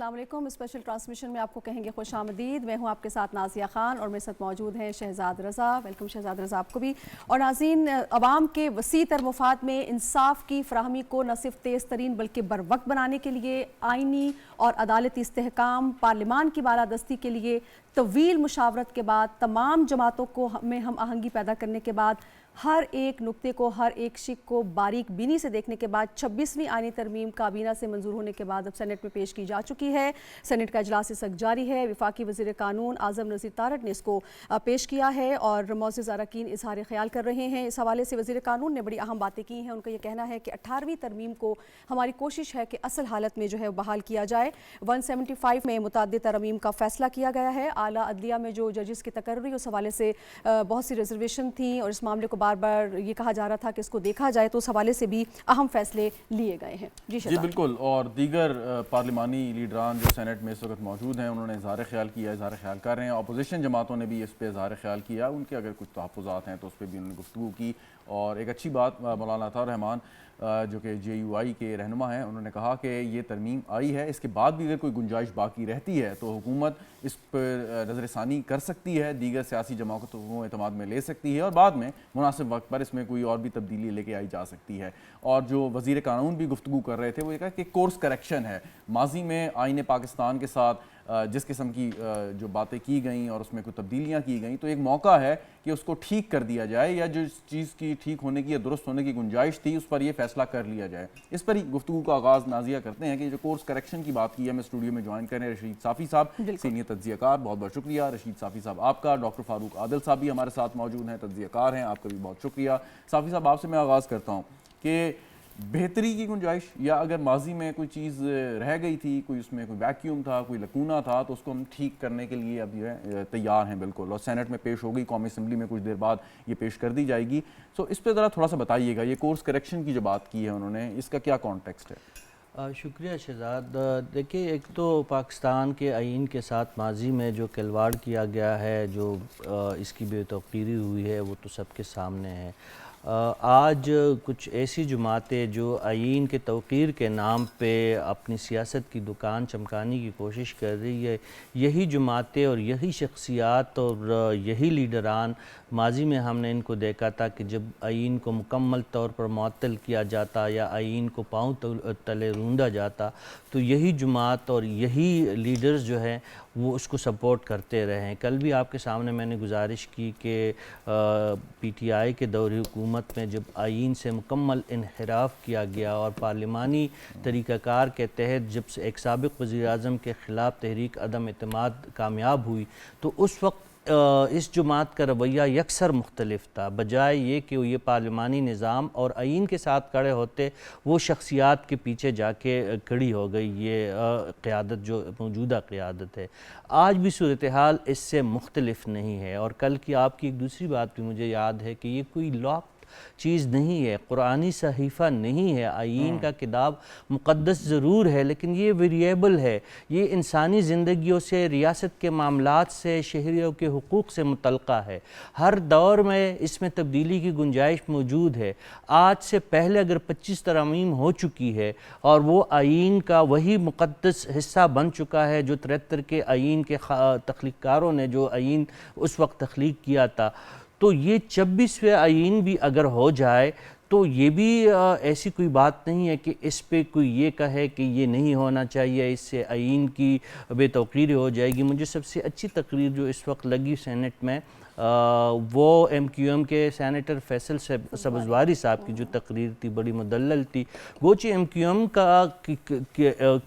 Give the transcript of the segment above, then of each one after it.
السلام علیکم۔ Special transmission میں آپ کو کہیں گے خوش آمدید۔ میں ہوں آپ کے ساتھ نازیہ خان اور میرے ساتھ موجود ہیں شہزاد رضا۔ ویلکم شہزاد رضا آپ کو بھی۔ اور ناظرین، عوام کے وسیع تر مفاد میں انصاف کی فراہمی کو نہ صرف تیز ترین بلکہ بروقت بنانے کے لیے آئینی اور عدالتی استحکام، پارلیمان کی بالادستی کے لیے طویل مشاورت کے بعد، تمام جماعتوں کو میں ہم آہنگی پیدا کرنے کے بعد، ہر ایک نقطے کو، ہر ایک شق کو باریک بینی سے دیکھنے کے بعد 26ویں آئینی ترمیم کابینہ سے منظور ہونے کے بعد اب سینٹ میں پیش کی جا چکی ہے۔ سینٹ کا اجلاس اس وقت جاری ہے۔ وفاقی وزیر قانون اعظم نذیر تارڑ نے اس کو پیش کیا ہے اور معزز اراکین اظہار خیال کر رہے ہیں۔ اس حوالے سے وزیر قانون نے بڑی اہم باتیں کی ہیں۔ ان کا یہ کہنا ہے کہ 18ویں ترمیم کو ہماری کوشش ہے کہ اصل حالت میں جو ہے بحال کیا جائے۔ 175 میں متعدد ترمیم کا فیصلہ کیا گیا ہے۔ اعلیٰ عدلیہ میں جو ججز کی تقرری، اس حوالے سے بہت سی ریزرویشن تھیں اور اس معاملے کو بار بار یہ کہا جا رہا تھا کہ اس کو دیکھا جائے، تو اس حوالے سے بھی اہم فیصلے لیے گئے ہیں۔ جی بالکل۔ اور دیگر پارلیمانی لیڈران جو سینٹ میں اس وقت موجود ہیں، انہوں نے اظہار خیال کیا، اظہار خیال کر رہے ہیں۔ اپوزیشن جماعتوں نے بھی اس پہ اظہار خیال کیا، ان کے اگر کچھ تحفظات ہیں تو اس پہ بھی انہوں نے گفتگو کی۔ اور ایک اچھی بات مولانا عطا الرحمان جو کہ JUI کے رہنما ہیں، انہوں نے کہا کہ یہ ترمیم آئی ہے، اس کے بعد بھی اگر کوئی گنجائش باقی رہتی ہے تو حکومت اس پر نظر ثانی کر سکتی ہے، دیگر سیاسی جماعتوں کو اعتماد میں لے سکتی ہے اور بعد میں مناسب وقت پر اس میں کوئی اور بھی تبدیلی لے کے آئی جا سکتی ہے۔ اور جو وزیر قانون بھی گفتگو کر رہے تھے، وہ یہ کہا کہ کورس کریکشن ہے۔ ماضی میں آئین پاکستان کے ساتھ جس قسم کی جو باتیں کی گئیں اور اس میں کوئی تبدیلیاں کی گئیں، تو ایک موقع ہے کہ اس کو ٹھیک کر دیا جائے، یا جو چیز کی ٹھیک ہونے کی یا درست ہونے کی گنجائش تھی اس پر یہ فیصلہ کر لیا جائے۔ اس پر ہی گفتگو کا آغاز نازیہ کرتے ہیں کہ جو کورس کریکشن کی بات کی ہے، میں اسٹوڈیو میں جوائن کریں رشید صافی صاحب، سینئر تجزیہ کار، بہت بہت شکریہ رشید صافی صاحب آپ کا۔ ڈاکٹر فاروق عادل صاحب بھی ہمارے ساتھ موجود ہیں، تجزیہ کار ہیں، آپ کا بھی بہت شکریہ۔ صافی صاحب، آپ سے میں آغاز کرتا ہوں کہ بہتری کی گنجائش، یا اگر ماضی میں کوئی چیز رہ گئی تھی، کوئی اس میں کوئی ویکیوم تھا، کوئی لکونہ تھا، تو اس کو ہم ٹھیک کرنے کے لیے اب جو ہے تیار ہیں بالکل، اور سینٹ میں پیش ہو گئی، قومی اسمبلی میں کچھ دیر بعد یہ پیش کر دی جائے گی۔ سو اس پہ ذرا تھوڑا سا بتائیے گا، یہ کورس کریکشن کی جو بات کی ہے انہوں نے، اس کا کیا کانٹیکسٹ ہے؟ شکریہ شہزاد۔ دیکھیے، ایک تو پاکستان کے آئین کے ساتھ ماضی میں جو کھلواڑ کیا گیا ہے، جو اس کی بے توقیری ہوئی ہے، وہ تو سب کے سامنے ہے۔ آج کچھ ایسی جماعتیں جو آئین کے توقیر کے نام پہ اپنی سیاست کی دکان چمکانے کی کوشش کر رہی ہے، یہی جماعتیں اور یہی شخصیات اور یہی لیڈران، ماضی میں ہم نے ان کو دیکھا تھا کہ جب آئین کو مکمل طور پر معطل کیا جاتا یا آئین کو پاؤں تلے روندا جاتا، تو یہی جماعت اور یہی لیڈرز جو ہیں وہ اس کو سپورٹ کرتے رہے ہیں۔ کل بھی آپ کے سامنے میں نے گزارش کی کہ PTI کے دور حکومت میں جب آئین سے مکمل انحراف کیا گیا اور پارلیمانی طریقہ کار کے تحت جب ایک سابق وزیر اعظم کے خلاف تحریک عدم اعتماد کامیاب ہوئی، تو اس وقت اس جماعت کا رویہ یکسر مختلف تھا۔ بجائے یہ کہ یہ پارلیمانی نظام اور آئین کے ساتھ کھڑے ہوتے، وہ شخصیات کے پیچھے جا کے کھڑی ہو گئی یہ قیادت، جو موجودہ قیادت ہے۔ آج بھی صورتحال اس سے مختلف نہیں ہے، اور کل کی آپ کی ایک دوسری بات بھی مجھے یاد ہے کہ یہ کوئی لاک چیز نہیں ہے، قرآنی صحیفہ نہیں ہے۔ آئین کا کتاب مقدس ضرور ہے، لیکن یہ ویریبل ہے، یہ انسانی زندگیوں سے، ریاست کے معاملات سے، شہریوں کے حقوق سے متعلقہ ہے۔ ہر دور میں اس میں تبدیلی کی گنجائش موجود ہے۔ آج سے پہلے اگر 25 ترامیم ہو چکی ہے اور وہ آئین کا وہی مقدس حصہ بن چکا ہے جو 73 کے آئین کے تخلیق کاروں نے جو آئین اس وقت تخلیق کیا تھا، تو یہ 26ویں آئین بھی اگر ہو جائے تو یہ بھی ایسی کوئی بات نہیں ہے کہ اس پہ کوئی یہ کہے کہ یہ نہیں ہونا چاہیے، اس سے آئین کی بے توقیری ہو جائے گی۔ مجھے سب سے اچھی تقریر جو اس وقت لگی سینٹ میں، وہ MQM کے سینیٹر فیصل سبزواری صاحب کی جو تقریر تھی، بڑی مدلل تھی۔ گوچہ MQM کا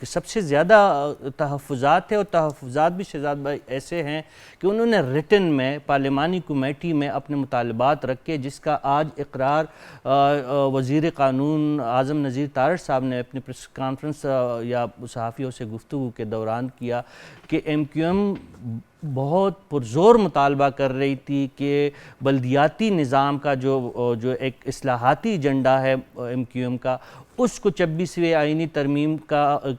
سب سے زیادہ تحفظات ہیں، اور تحفظات بھی شہزاد بھائی ایسے ہیں کہ انہوں نے ریٹن میں پارلیمانی کمیٹی میں اپنے مطالبات رکھے، جس کا آج اقرار وزیر قانون اعظم نذیر تارڑ صاحب نے اپنے پریس کانفرنس یا صحافیوں سے گفتگو کے دوران کیا کہ MQM بہت پرزور مطالبہ کر رہی تھی کہ بلدیاتی نظام کا جو ایک اصلاحاتی ایجنڈا ہے MQM کا، اس کو 26ویں آئینی ترمیم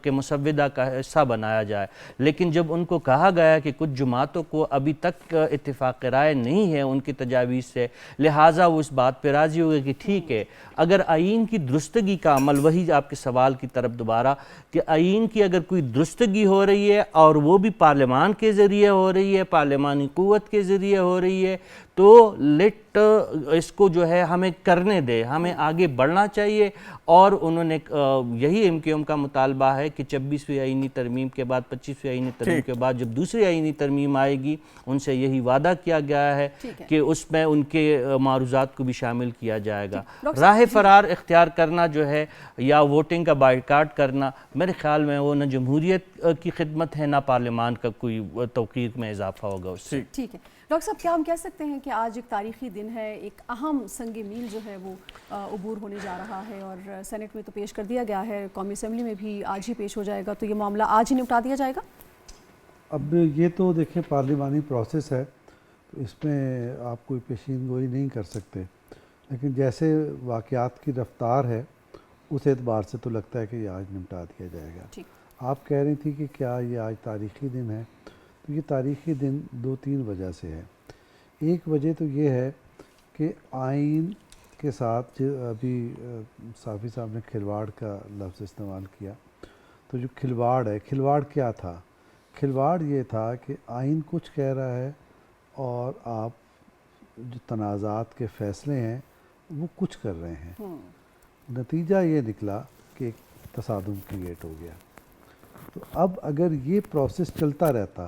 کے مسودہ کا حصہ بنایا جائے. لیکن جب ان کو کہا گیا کہ کچھ جماعتوں کو ابھی تک اتفاق رائے نہیں ہے ان کی تجاویز سے، لہٰذا وہ اس بات پہ راضی ہو گئے کہ ٹھیک ہے، اگر آئین کی درستگی کا عمل، وہی آپ کے سوال کی طرف دوبارہ، کہ آئین کی اگر کوئی درستگی ہو رہی ہے اور وہ بھی پارلیمان کے ذریعے ہو رہی ہے، پارلیمانی قوت کے ذریعے ہو رہی ہے، تو اس کو جو ہے ہمیں کرنے دے، ہمیں آگے بڑھنا چاہیے. اور انہوں نے یہی ایم کیو ایم کا مطالبہ ہے کہ 26ویں آئینی ترمیم کے بعد، 25ویں آئینی ترمیم کے بعد جب دوسری آئینی ترمیم آئے گی، ان سے یہی وعدہ کیا گیا ہے کہ اس میں ان کے معروضات کو بھی شامل کیا جائے گا. راہ فرار اختیار کرنا جو ہے یا ووٹنگ کا بائیکاٹ کرنا، میرے خیال میں وہ نہ جمہوریت کی خدمت ہے نہ پارلیمان کا کوئی توقیر میں اضافہ ہوگا اس سے. ٹھیک ہے ڈاکٹر صاحب، کیا ہم کہہ سکتے ہیں کہ آج ایک تاریخی دن ہے، ایک اہم سنگ میل جو ہے وہ عبور ہونے جا رہا ہے، اور سینٹ میں تو پیش کر دیا گیا ہے، قومی اسمبلی میں بھی آج ہی پیش ہو جائے گا، تو یہ معاملہ آج ہی نپٹا دیا جائے گا؟ اب یہ تو دیکھیں پارلیمانی پروسیس ہے، تو اس میں آپ کوئی پیشین گوئی نہیں کر سکتے، لیکن جیسے واقعات کی رفتار ہے اس اعتبار سے تو لگتا ہے کہ یہ آج نپٹا دیا جائے گا. آپ کہہ رہی تھی کہ کیا یہ آج تاریخی دن ہے، تو یہ تاریخی دن 2-3 وجہ سے ہے. ایک وجہ تو یہ ہے کہ آئین کے ساتھ ابھی صافی صاحب نے کھلواڑ کا لفظ استعمال کیا، تو جو کھلواڑ ہے، کھلواڑ کیا تھا؟ کھلواڑ یہ تھا کہ آئین کچھ کہہ رہا ہے اور آپ جو تنازعات کے فیصلے ہیں وہ کچھ کر رہے ہیں. نتیجہ یہ نکلا کہ ایک تصادم کریٹ ہو گیا. تو اب اگر یہ پروسیس چلتا رہتا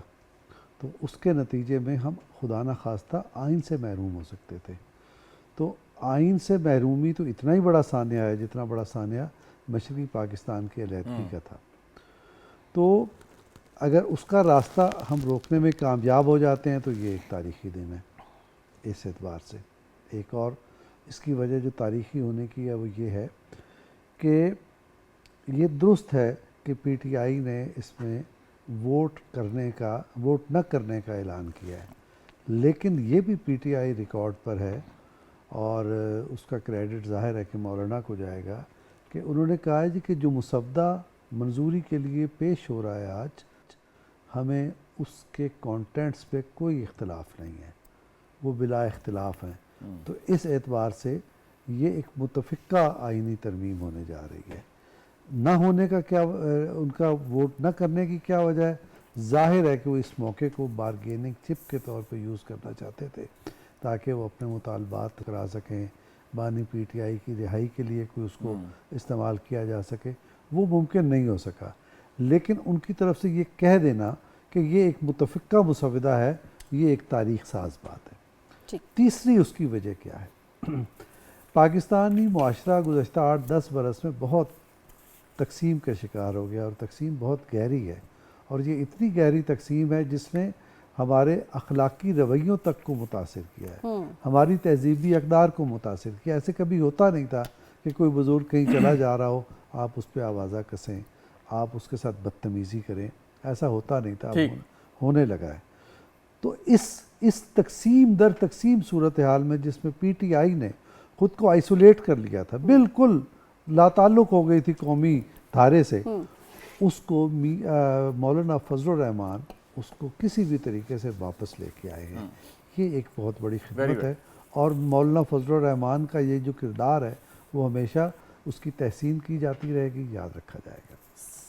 تو اس کے نتیجے میں ہم خدا نہ خواستہ آئین سے محروم ہو سکتے تھے. تو آئین سے محرومی تو اتنا ہی بڑا سانحہ ہے جتنا بڑا سانحہ مشرقی پاکستان کی علیحدگی کا تھا. تو اگر اس کا راستہ ہم روکنے میں کامیاب ہو جاتے ہیں تو یہ ایک تاریخی دن ہے اس اعتبار سے. ایک اور اس کی وجہ جو تاریخی ہونے کی ہے وہ یہ ہے کہ یہ درست ہے کہ پی ٹی آئی نے اس میں ووٹ نہ کرنے کا اعلان کیا ہے، لیکن یہ بھی پی ٹی آئی ریکارڈ پر ہے اور اس کا کریڈٹ ظاہر ہے کہ مولانا کو جائے گا کہ انہوں نے کہا ہے کہ جو مسودہ منظوری کے لیے پیش ہو رہا ہے آج، ہمیں اس کے کانٹینٹس پہ کوئی اختلاف نہیں ہے، وہ بلا اختلاف ہیں. تو اس اعتبار سے یہ ایک متفقہ آئینی ترمیم ہونے جا رہی ہے. نہ ہونے کا کیا، ان کا ووٹ نہ کرنے کی کیا وجہ ہے؟ ظاہر ہے کہ وہ اس موقع کو بارگیننگ چپ کے طور پہ یوز کرنا چاہتے تھے تاکہ وہ اپنے مطالبات کرا سکیں، بانی پی ٹی آئی کی رہائی کے لیے کوئی اس کو استعمال کیا جا سکے. وہ ممکن نہیں ہو سکا، لیکن ان کی طرف سے یہ کہہ دینا کہ یہ ایک متفقہ مسودہ ہے، یہ ایک تاریخ ساز بات ہے. تیسری اس کی وجہ کیا ہے؟ پاکستانی معاشرہ گزشتہ 8-10 برس میں بہت تقسیم کا شکار ہو گیا، اور تقسیم بہت گہری ہے، اور یہ اتنی گہری تقسیم ہے جس نے ہمارے اخلاقی رویوں تک کو متاثر کیا ہے، ہماری تہذیبی اقدار کو متاثر کیا. ایسے کبھی ہوتا نہیں تھا کہ کوئی بزرگ کہیں چلا جا رہا ہو آپ اس پہ آوازہ کسیں، آپ اس کے ساتھ بدتمیزی کریں، ایسا ہوتا نہیں تھا، ہونے لگا ہے. تو اس تقسیم در تقسیم صورتحال میں جس میں پی ٹی آئی نے خود کو آئسولیٹ کر لیا تھا، بالکل لا تعلق ہو گئی تھی قومی دھارے سے، اس کو مولانا فضل الرحمان اس کو کسی بھی طریقے سے واپس لے کے آئے ہیں. یہ ایک بہت بڑی خدمت ہے، اور مولانا فضل الرحمان کا یہ جو کردار ہے وہ ہمیشہ اس کی تحسین کی جاتی رہے گی، یاد رکھا جائے گا.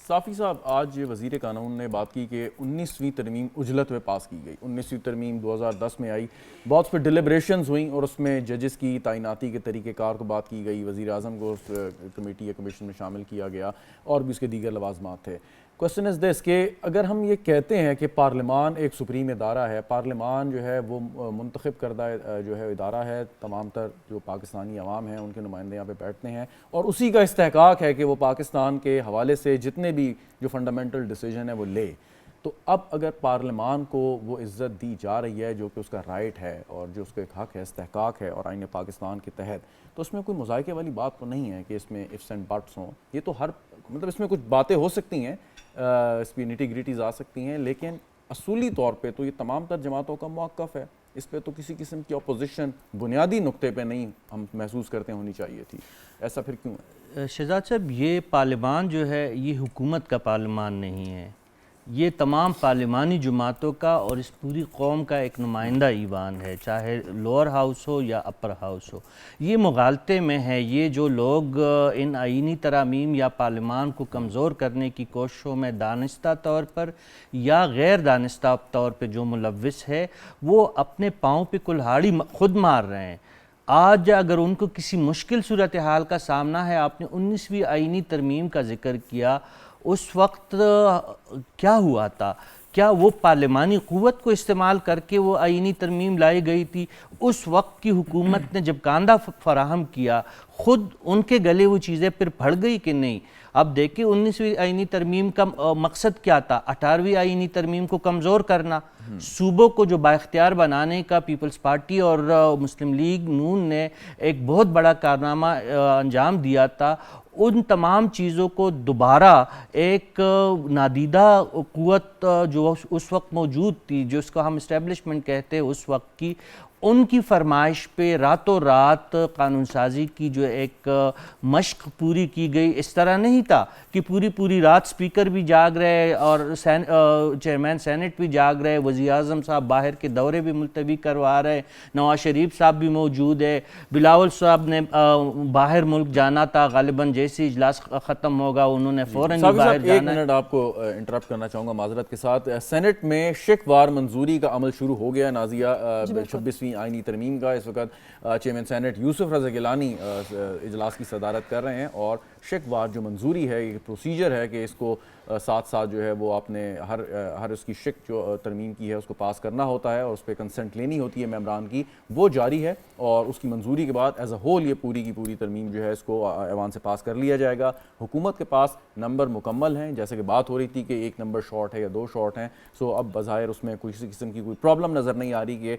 صافی صاحب، آج وزیر قانون نے بات کی کہ 19ویں ترمیم عجلت میں پاس کی گئی. 19ویں ترمیم 2010 میں آئی، بہت پہ ڈیلیبریشنز ہوئیں اور اس میں ججز کی تعیناتی کے طریقہ کار کو بات کی گئی، وزیر اعظم کو اس کمیٹی یا کمیشن میں شامل کیا گیا، اور بھی اس کے دیگر لوازمات تھے. کوسچن از دس کہ اگر ہم یہ کہتے ہیں کہ پارلیمان ایک سپریم ادارہ ہے، پارلیمان جو ہے وہ منتخب کردہ جو ہے ادارہ ہے، تمام تر جو پاکستانی عوام ہیں ان کے نمائندے یہاں پہ بیٹھتے ہیں، اور اسی کا استحقاق ہے کہ وہ پاکستان کے حوالے سے جتنے بھی جو فنڈامنٹل ڈیسیجن ہے وہ لے، تو اب اگر پارلیمان کو وہ عزت دی جا رہی ہے جو کہ اس کا رائٹ ہے اور جو اس کا ایک حق ہے، استحقاق ہے اور آئین پاکستان کے تحت، تو اس میں کوئی مذائقے والی بات تو نہیں ہے کہ اس میں ifs and buts ہوں. یہ تو مطلب اس میں کچھ باتیں ہو سکتی ہیں، اس کی نیٹی گریٹیز آ سکتی ہیں، لیکن اصولی طور پہ تو یہ تمام تر جماعتوں کا موقف ہے. اس پہ تو کسی قسم کی اپوزیشن بنیادی نقطے پہ نہیں ہم محسوس کرتے ہونی چاہیے تھی. ایسا پھر کیوں ہے؟ شہزاد صاحب، یہ پارلیمان جو ہے یہ حکومت کا پارلیمان نہیں ہے، یہ تمام پارلیمانی جماعتوں کا اور اس پوری قوم کا ایک نمائندہ ایوان ہے، چاہے لوور ہاؤس ہو یا اپر ہاؤس ہو۔ یہ مغالطے میں ہے، یہ جو لوگ ان آئینی ترامیم یا پارلیمان کو کمزور کرنے کی کوششوں میں دانستہ طور پر یا غیر دانستہ طور پہ جو ملوث ہے، وہ اپنے پاؤں پہ کلہاڑی خود مار رہے ہیں۔ آج اگر ان کو کسی مشکل صورتحال کا سامنا ہے، آپ نے 19ویں آئینی ترمیم کا ذکر کیا، اس وقت کیا ہوا تھا؟ کیا وہ پارلیمانی قوت کو استعمال کر کے وہ آئینی ترمیم لائی گئی تھی؟ اس وقت کی حکومت نے جب کاندھا فراہم کیا، خود ان کے گلے وہ چیزیں پھر پڑ گئی کہ نہیں؟ اب دیکھیں 19ویں آئینی ترمیم کا مقصد کیا تھا؟ 18ویں آئینی ترمیم کو کمزور کرنا، صوبوں کو جو بااختیار بنانے کا پیپلز پارٹی اور مسلم لیگ نون نے ایک بہت بڑا کارنامہ انجام دیا تھا، ان تمام چیزوں کو دوبارہ ایک نادیدہ قوت جو اس وقت موجود تھی، جو اس کو ہم اسٹیبلشمنٹ کہتے ہیں اس وقت کی، ان کی فرمائش پہ راتوں رات قانون سازی کی جو ایک مشق پوری کی گئی۔ اس طرح نہیں تھا کہ پوری رات سپیکر بھی جاگ رہے اور چیئرمین سینٹ بھی جاگ رہے، وزیر اعظم صاحب باہر کے دورے بھی ملتوی کروا رہے، نواز شریف صاحب بھی موجود ہے، بلاول صاحب نے باہر ملک جانا تھا، غالباً جیسے اجلاس ختم ہوگا انہوں نے فوراً باہر جانا ہے۔ ایک منٹ آپ کو انٹرپٹ کرنا چاہوں گا معذرت کے ساتھ۔ سینٹ میں شک وار منظوری کا عمل شروع ہو گیا نازیہ 26ویں آئینی ترمیم کا۔ اس وقت چیئرمین سینٹ یوسف رضا گیلانی اجلاس کی صدارت کر رہے ہیں، اور شک وار جو منظوری ہے، یہ پروسیجر ہے کہ اس کو ساتھ ساتھ جو ہے وہ آپ نے ہر اس کی شک جو ترمیم کی ہے اس کو پاس کرنا ہوتا ہے اور اس پہ کنسنٹ لینی ہوتی ہے ممبران کی، وہ جاری ہے، اور اس کی منظوری کے بعد ایز اے ہول یہ پوری کی پوری ترمیم جو ہے اس کو ایوان سے پاس کر لیا جائے گا۔ حکومت کے پاس نمبر مکمل ہیں، جیسے کہ بات ہو رہی تھی کہ ایک نمبر شارٹ ہے یا 2 شارٹ ہیں، سو اب بظاہر اس میں کسی قسم کی کوئی پرابلم نظر نہیں آ رہی کہ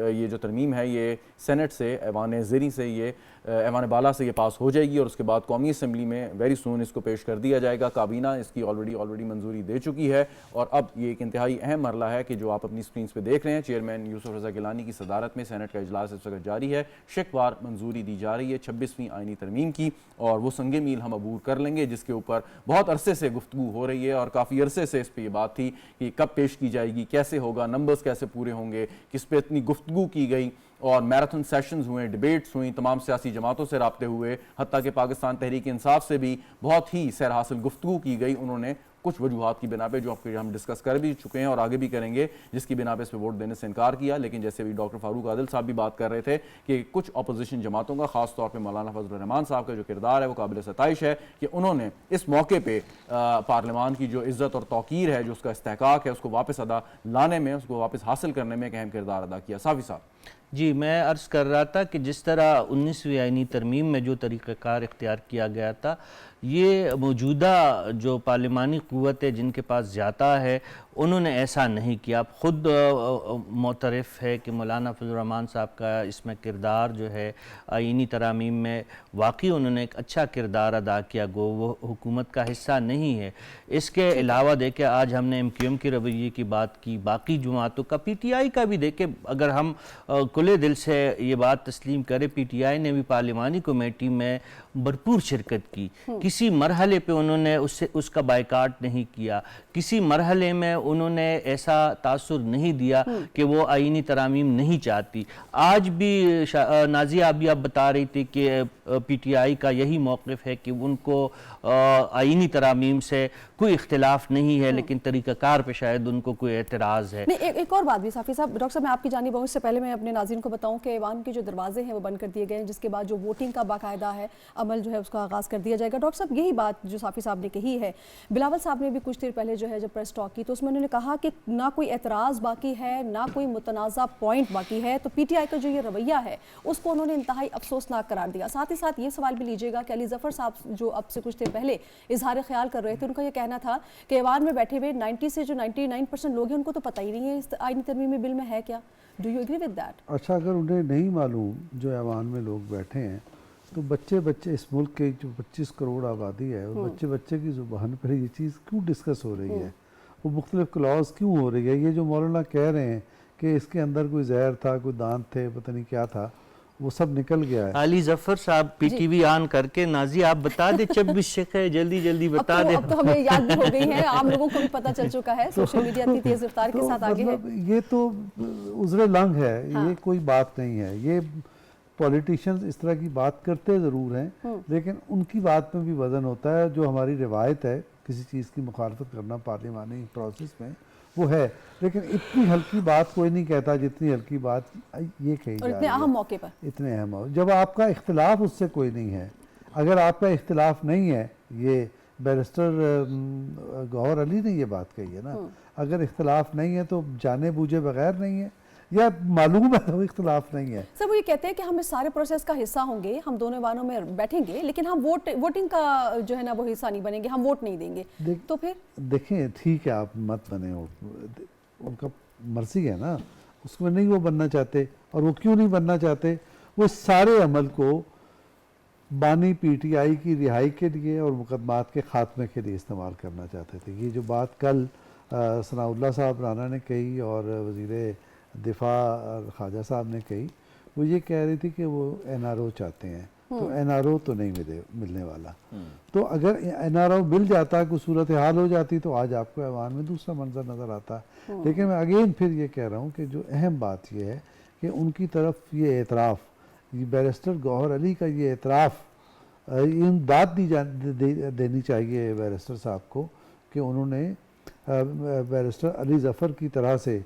یہ جو ترمیم ہے یہ سینٹ سے، ایوان زیریں سے، یہ ایوان بالا سے یہ پاس ہو جائے گی، اور اس کے بعد قومی اسمبلی میں ویری سون اس کو پیش کر دیا جائے گا۔ کابینہ اس کی آلریڈی منظوری دے چکی ہے، اور اب یہ ایک انتہائی اہم مرحلہ ہے کہ جو آپ اپنی سکرینز پہ دیکھ رہے ہیں، چیئرمین یوسف رضا گیلانی کی صدارت میں سینٹ کا اجلاس اس وقت جاری ہے، شک وار منظوری دی جا رہی ہے 26ویں آئینی ترمیم کی، اور وہ سنگ میل ہم عبور کر لیں گے جس کے اوپر بہت عرصے سے گفتگو ہو رہی ہے، اور کافی عرصے سے اس پہ یہ بات تھی کہ کب پیش کی جائے گی، کیسے ہوگا، نمبرز کیسے پورے ہوں گے، کس پہ اتنی گفتگو کی گئی، اور میراتھن سیشنز ہوئے، ڈیبیٹس ہوئیں، تمام سیاسی جماعتوں سے رابطے ہوئے، حتیٰ کہ پاکستان تحریک انصاف سے بھی بہت ہی سیر حاصل گفتگو کی گئی، انہوں نے کچھ وجوہات کی بنا پہ جو ہم ڈسکس کر بھی چکے ہیں اور آگے بھی کریں گے، جس کی بنا پہ اس پہ ووٹ دینے سے انکار کیا۔ لیکن جیسے بھی ڈاکٹر فاروق عادل صاحب بھی بات کر رہے تھے کہ کچھ اپوزیشن جماعتوں کا، خاص طور پہ مولانا فضل الرحمان صاحب کا جو کردار ہے وہ قابل ستائش ہے کہ انہوں نے اس موقع پہ پارلیمان کی جو عزت اور توقیر ہے، جو اس کا استحقاق ہے، اس کو واپس لانے میں، اس کو واپس حاصل کرنے میں ایک اہم کردار ادا کیا۔ صافی صاحب جی، میں عرض کر رہا تھا کہ جس طرح 19ویں آئینی ترمیم میں جو طریقہ کار اختیار کیا گیا تھا، یہ موجودہ جو پارلیمانی قوت ہے جن کے پاس زیادہ ہے انہوں نے ایسا نہیں کیا۔ خود معترف ہے کہ مولانا فضل الرحمان صاحب کا اس میں کردار جو ہے آئینی ترامیم میں واقعی انہوں نے ایک اچھا کردار ادا کیا، گو وہ حکومت کا حصہ نہیں ہے۔ اس کے علاوہ دیکھیں آج ہم نے MQM کے رویے کی بات کی، باقی جماعتوں کا، PTI کا بھی دیکھیں، اگر ہم کھلے دل سے یہ بات تسلیم کریں، PTI نے بھی پارلیمانی کمیٹی میں بھرپور شرکت کی، کسی مرحلے پہ انہوں نے اس کا بائیکاٹ نہیں کیا، کسی مرحلے میں انہوں نے ایسا تاثر نہیں دیا کہ وہ آئینی ترامیم نہیں چاہتی۔ آج بھی نازیہ ابھی آپ بتا رہی تھی کہ PTI کا یہی موقف ہے کہ ان کو آئینی ترامیم سے کوئی اختلاف نہیں ہے، لیکن طریقہ کار پہ شاید ان کو کوئی اعتراض ہے۔ ایک اور بات بھی صافی صاحب، ڈاکٹر صاحب میں آپ کی جانب آؤں، اس سے پہلے میں اپنے ناظرین کو بتاؤں کہ ایوان کے جو دروازے ہیں وہ بند کر دیے گئے ہیں، جس کے بعد جو ووٹنگ کا باقاعدہ ہے عمل جو ہے اس کا آغاز کر دیا جائے گا۔ ڈاکٹر صاحب یہی بات جو صافی صاحب نے کہی ہے، بلاول صاحب نے بھی کچھ دیر پہلے جو ہے جب پریس ٹاک کی تو اس میں انہوں نے کہا کہ نہ کوئی اعتراض باقی ہے، نہ کوئی متنازع پوائنٹ باقی ہے، تو PTI کا جو یہ رویہ ہے اس کو انہوں نے انتہائی افسوسناک قرار دیا۔ ساتھ ہی ساتھ یہ سوال بھی لیجیے گا کہ علی ظفر صاحب جو اب سے کچھ دیر پہلے اظہار خیال کر رہے تھے، ان کا یہ کہنا تھا کہ ایوان میں بیٹھے ہوئے 90 سے جو 99% لوگ ہیں ان کو تو پتہ ہی نہیں ہے اس آئینی ترمیمی بل میں ہے کیا۔ Do you agree with that? اچھا، اگر انہیں نہیں معلوم جو ایوان میں لوگ بیٹھے ہیں تو بچے اس ملک کے جو 25 کروڑ آبادی ہے، بچے کی زبان پر یہ چیز کیوں ڈسکس ہو رہی ہے، وہ مختلف کلاز کیوں ہو رہی ہے؟ یہ جو مولانا کہہ رہے ہیں کہ اس کے اندر کوئی زہر تھا، کوئی دانت تھے، پتہ نہیں کیا تھا، وہ سب نکل گیا ہے. علی ظفر صاحب پی ٹی وی آن کر کے نازی آپ بتا دیں 26 شک ہے، جلدی جلدی بتا دیں. اب تو ہمیں یاد بھی ہو گئی ہے، عام لوگوں کو بھی پتہ چل چکا ہے، سوشل میڈیا اتنی تیز رفتار کے ساتھ آگے ہے. یہ تو عذر لنگ ہے، یہ کوئی بات نہیں ہے. یہ پولیٹیشینز اس طرح کی بات کرتے ضرور ہیں لیکن ان کی بات میں بھی وزن ہوتا ہے. جو ہماری روایت ہے کسی چیز کی مخالفت کرنا پارلیمانی پروسیس میں وہ ہے، لیکن اتنی ہلکی بات کوئی نہیں کہتا جتنی ہلکی بات یہ کہی جا رہی ہے. اتنے اہم موقع پر، اتنے اہم ہو جب آپ کا اختلاف اس سے کوئی نہیں ہے. اگر آپ کا اختلاف نہیں ہے، یہ بیرسٹر گوہر علی نے یہ بات کہی ہے نا، اگر اختلاف نہیں ہے تو جانے بوجھے بغیر نہیں ہے یا معلوم ہے تو اختلاف نہیں ہے. سر وہ یہ کہتے ہیں کہ ہم اس سارے پروسیس کا حصہ ہوں گے، ہم دونوں ایوانوں میں بیٹھیں گے لیکن ہم ووٹنگ کا جو ہے نا وہ حصہ نہیں بنیں گے، ہم ووٹ نہیں دیں گے. تو پھر دیکھیں ٹھیک ہے آپ مت بنے، ان کا مرضی ہے نا، اس میں نہیں وہ بننا چاہتے. اور وہ کیوں نہیں بننا چاہتے؟ وہ اس سارے عمل کو بانی پی ٹی آئی کی رہائی کے لیے اور مقدمات کے خاتمے کے لیے استعمال کرنا چاہتے تھے. یہ جو بات کل ثناء اللہ صاحب رانا نے کہی اور وزیر دفاع خواجہ صاحب نے کہی، وہ یہ کہہ رہی تھی کہ وہ این آر او چاہتے ہیں. تو این آر او تو نہیں ملنے والا. تو اگر این آر او مل جاتا، کوئی صورتحال ہو جاتی تو آج آپ کو ایوان میں دوسرا منظر نظر آتا. لیکن میں اگین پھر یہ کہہ رہا ہوں کہ جو اہم بات یہ ہے کہ ان کی طرف یہ اعتراف، یہ بیرسٹر گوہر علی کا یہ اعتراف، ان بات دینی چاہیے بیرسٹر صاحب کو کہ انہوں نے بیرسٹر علی ظفر کی طرح سے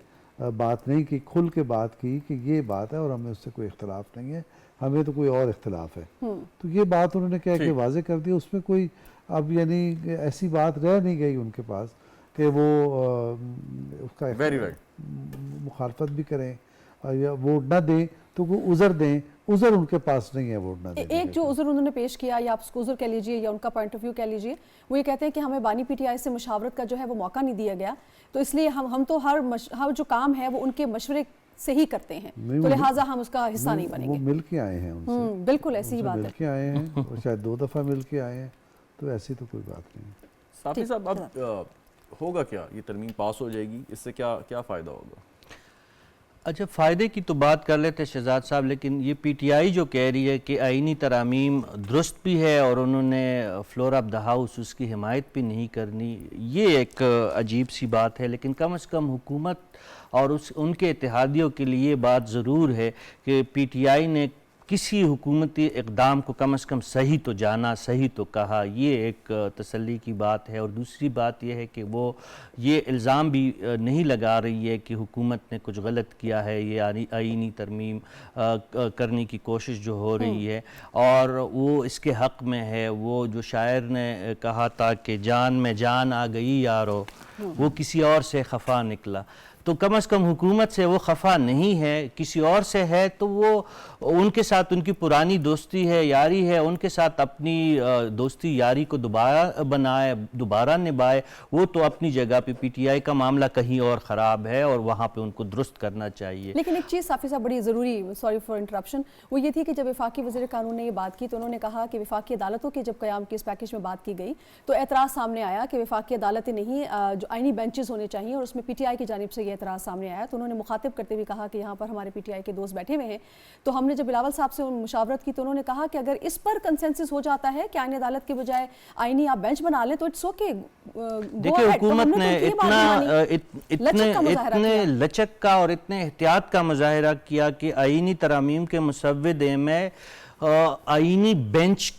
بات نہیں کی، کھل کے بات کی کہ یہ بات ہے اور ہمیں اس سے کوئی اختلاف نہیں ہے، ہمیں تو کوئی اور اختلاف ہے. تو یہ بات انہوں نے کہہ کے واضح کر دی. اس میں کوئی اب یعنی ایسی بات رہ نہیں گئی ان کے پاس کہ وہ اس کا مخالفت بھی کریں یا ووٹ نہ دیں تو وہ عذر دیں. عذر ان کے پاس نہیں ہے ووٹ نہ دیں. ایک جو عذر انہوں نے پیش کیا یا آپ اس کو عذر کہہ لیجئے یا ان کا پوائنٹ آف ویو کہہ لیجئے، وہ یہ کہتے ہیں کہ ہمیں بانی پی ٹی آئی سے مشاورت کا جو ہے وہ موقع نہیں دیا گیا، تو اس لیے ہم تو ہر جو کام ہے وہ ان کے مشورے سے ہی کرتے ہیں، تو لہٰذا ہم اس کا حصہ نہیں بنیں گے. وہ مل کے آئے ہیں ان سے، بالکل ایسی ہی بات ہے، مل کے آئے ہیں اور شاید 2 دفعہ مل کے آئے ہیں، تو ایسی تو کوئی بات نہیں. صافی صاحب اب ہوگا کیا؟ یہ ترمیم پاس ہو جائے گی، اس سے کیا فائدہ ہوگا؟ اچھا فائدے کی تو بات کر لیتے شہزاد صاحب، لیکن یہ پی ٹی آئی جو کہہ رہی ہے کہ آئینی ترامیم درست بھی ہے اور انہوں نے فلور آف دا ہاؤس اس کی حمایت بھی نہیں کرنی، یہ ایک عجیب سی بات ہے. لیکن کم از کم حکومت اور ان کے اتحادیوں کے لیے بات ضرور ہے کہ پی ٹی آئی نے کسی حکومتی اقدام کو کم از کم صحیح تو جانا، صحیح تو کہا، یہ ایک تسلی کی بات ہے. اور دوسری بات یہ ہے کہ وہ یہ الزام بھی نہیں لگا رہی ہے کہ حکومت نے کچھ غلط کیا ہے، یہ آئینی ترمیم کرنے کی کوشش جو ہو رہی ہے اور وہ اس کے حق میں ہے. وہ جو شاعر نے کہا تھا کہ جان میں جان آ گئی یارو، وہ کسی اور سے خفا نکلا، تو کم از کم حکومت سے وہ خفا نہیں ہے، کسی اور سے ہے تو وہ ان کے ساتھ ان کی پرانی دوستی ہے، یاری ہے، ان کے ساتھ اپنی دوستی یاری کو دوبارہ نبھائے. وہ تو اپنی جگہ پہ پی ٹی آئی کا معاملہ کہیں اور خراب ہے اور وہاں پہ ان کو درست کرنا چاہیے. لیکن ایک چیز صافی صاحب بڑی ضروری، سوری فار انٹرپشن، وہ یہ تھی کہ جب وفاقی وزیر قانون نے یہ بات کی تو انہوں نے کہا کہ وفاقی عدالتوں کے جب قیام کی اس پیکیج میں بات کی گئی تو اعتراض سامنے آیا کہ وفاقی عدالتیں نہیں، جو آئینی بینچز ہونے چاہیے، اور اس میں پی ٹی آئی کی جانب سے یہ اعتراض سامنے آیا. تو انہوں نے مخاطب کرتے ہوئے کہا کہ یہاں پر ہمارے پی ٹی آئی کے دوست بیٹھے ہوئے ہیں، تو ہم نے جب بلاول صاحب سے مشاورت کی تو انہوں نے کہا کہ اگر اس پر کنسنسس ہو جاتا ہے کہ آئینی عدالت کے بجائے آئینی آپ بینچ بنا لیں تو اٹس اوکے. دیکھیں حکومت نے اتنے لچک کا اور اتنے احتیاط کا مظاہرہ کیا کہ آئینی ترامیم کے مسودے میں آئینی بینچ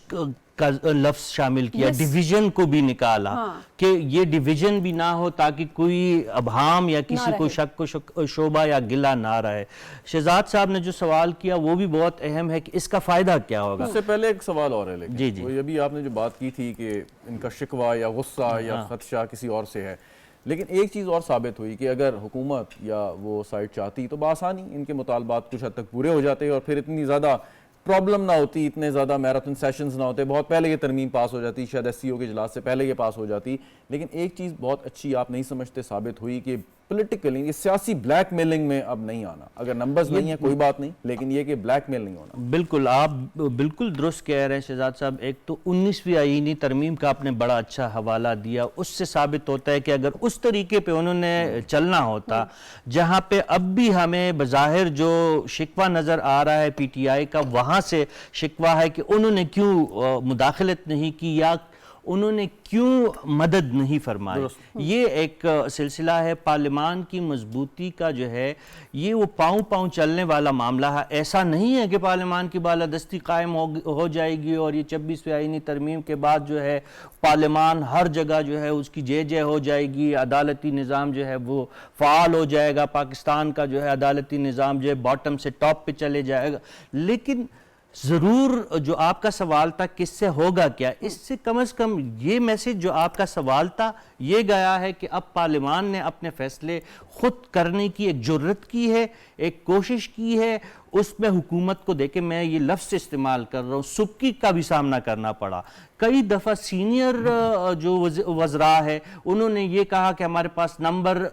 کا لفظ شامل کیا، ڈیویژن کو بھی نکالا کہ یہ ڈیویژن بھی نہ ہو تاکہ کوئی ابہام یا کسی کو شک و شبہ یا گلہ نہ رہے. شہزاد صاحب نے جو سوال کیا وہ بھی بہت اہم ہے کہ اس کا فائدہ کیا ہوگا. اس سے پہلے ایک سوال اور ہے، لیکن جی وہ یہ بھی آپ نے جو بات کی تھی کہ ان کا شکوہ یا غصہ یا خدشہ کسی اور سے ہے، لیکن ایک چیز اور ثابت ہوئی کہ اگر حکومت یا وہ سائٹ چاہتی تو بآسانی ان کے مطالبات کچھ حد تک پورے ہو جاتے اور پھر اتنی زیادہ پرابلم نہ ہوتی، اتنے زیادہ میراتھن سیشنز نہ ہوتے، بہت پہلے یہ ترمیم پاس ہو جاتی، شاید ایس سی او کے اجلاس سے پہلے یہ پاس ہو جاتی. لیکن ایک چیز بہت اچھی آپ نہیں سمجھتے ثابت ہوئی کہ پولیٹیکلی یہ سیاسی بلیک میلنگ میں اب نہیں آنا. اگر نمبرز نہیں ہیں کوئی بات نہیں, لیکن یہ کہ بلیک میل نہیں ہونا. بالکل, آپ بالکل درست کہہ رہے ہیں شہزاد صاحب. ایک تو 19ویں آئینی ترمیم کا آپ نے بڑا اچھا حوالہ دیا, اس سے ثابت ہوتا ہے کہ اگر اس طریقے پہ انہوں نے چلنا ہوتا, جہاں پہ اب بھی ہمیں بظاہر جو شکوہ نظر آ رہا ہے پی ٹی آئی کا, وہاں سے شکوہ ہے کہ انہوں نے کیوں مداخلت نہیں کی یا انہوں نے کیوں مدد نہیں فرمائی. یہ ایک سلسلہ ہے. پارلیمان کی مضبوطی کا جو ہے یہ وہ پاؤں پاؤں چلنے والا معاملہ ہے. ایسا نہیں ہے کہ پارلیمان کی بالادستی قائم ہو جائے گی اور یہ 26ویں آئینی ترمیم کے بعد جو ہے پارلیمان ہر جگہ جو ہے اس کی جے جے ہو جائے گی, عدالتی نظام جو ہے وہ فعال ہو جائے گا, پاکستان کا جو ہے عدالتی نظام جو ہے باٹم سے ٹاپ پہ چلے جائے گا. لیکن ضرور جو آپ کا سوال تھا کس سے ہوگا کیا, اس سے کم از کم یہ میسج جو آپ کا سوال تھا یہ گیا ہے کہ اب پارلیمان نے اپنے فیصلے خود کرنے کی ایک جرت کی ہے, ایک کوشش کی ہے. اس میں حکومت کو دیکھیں, میں یہ لفظ استعمال کر رہا ہوں, سبکی کا بھی سامنا کرنا پڑا. کئی دفعہ سینئر جو وزراء ہے انہوں نے یہ کہا کہ ہمارے پاس نمبر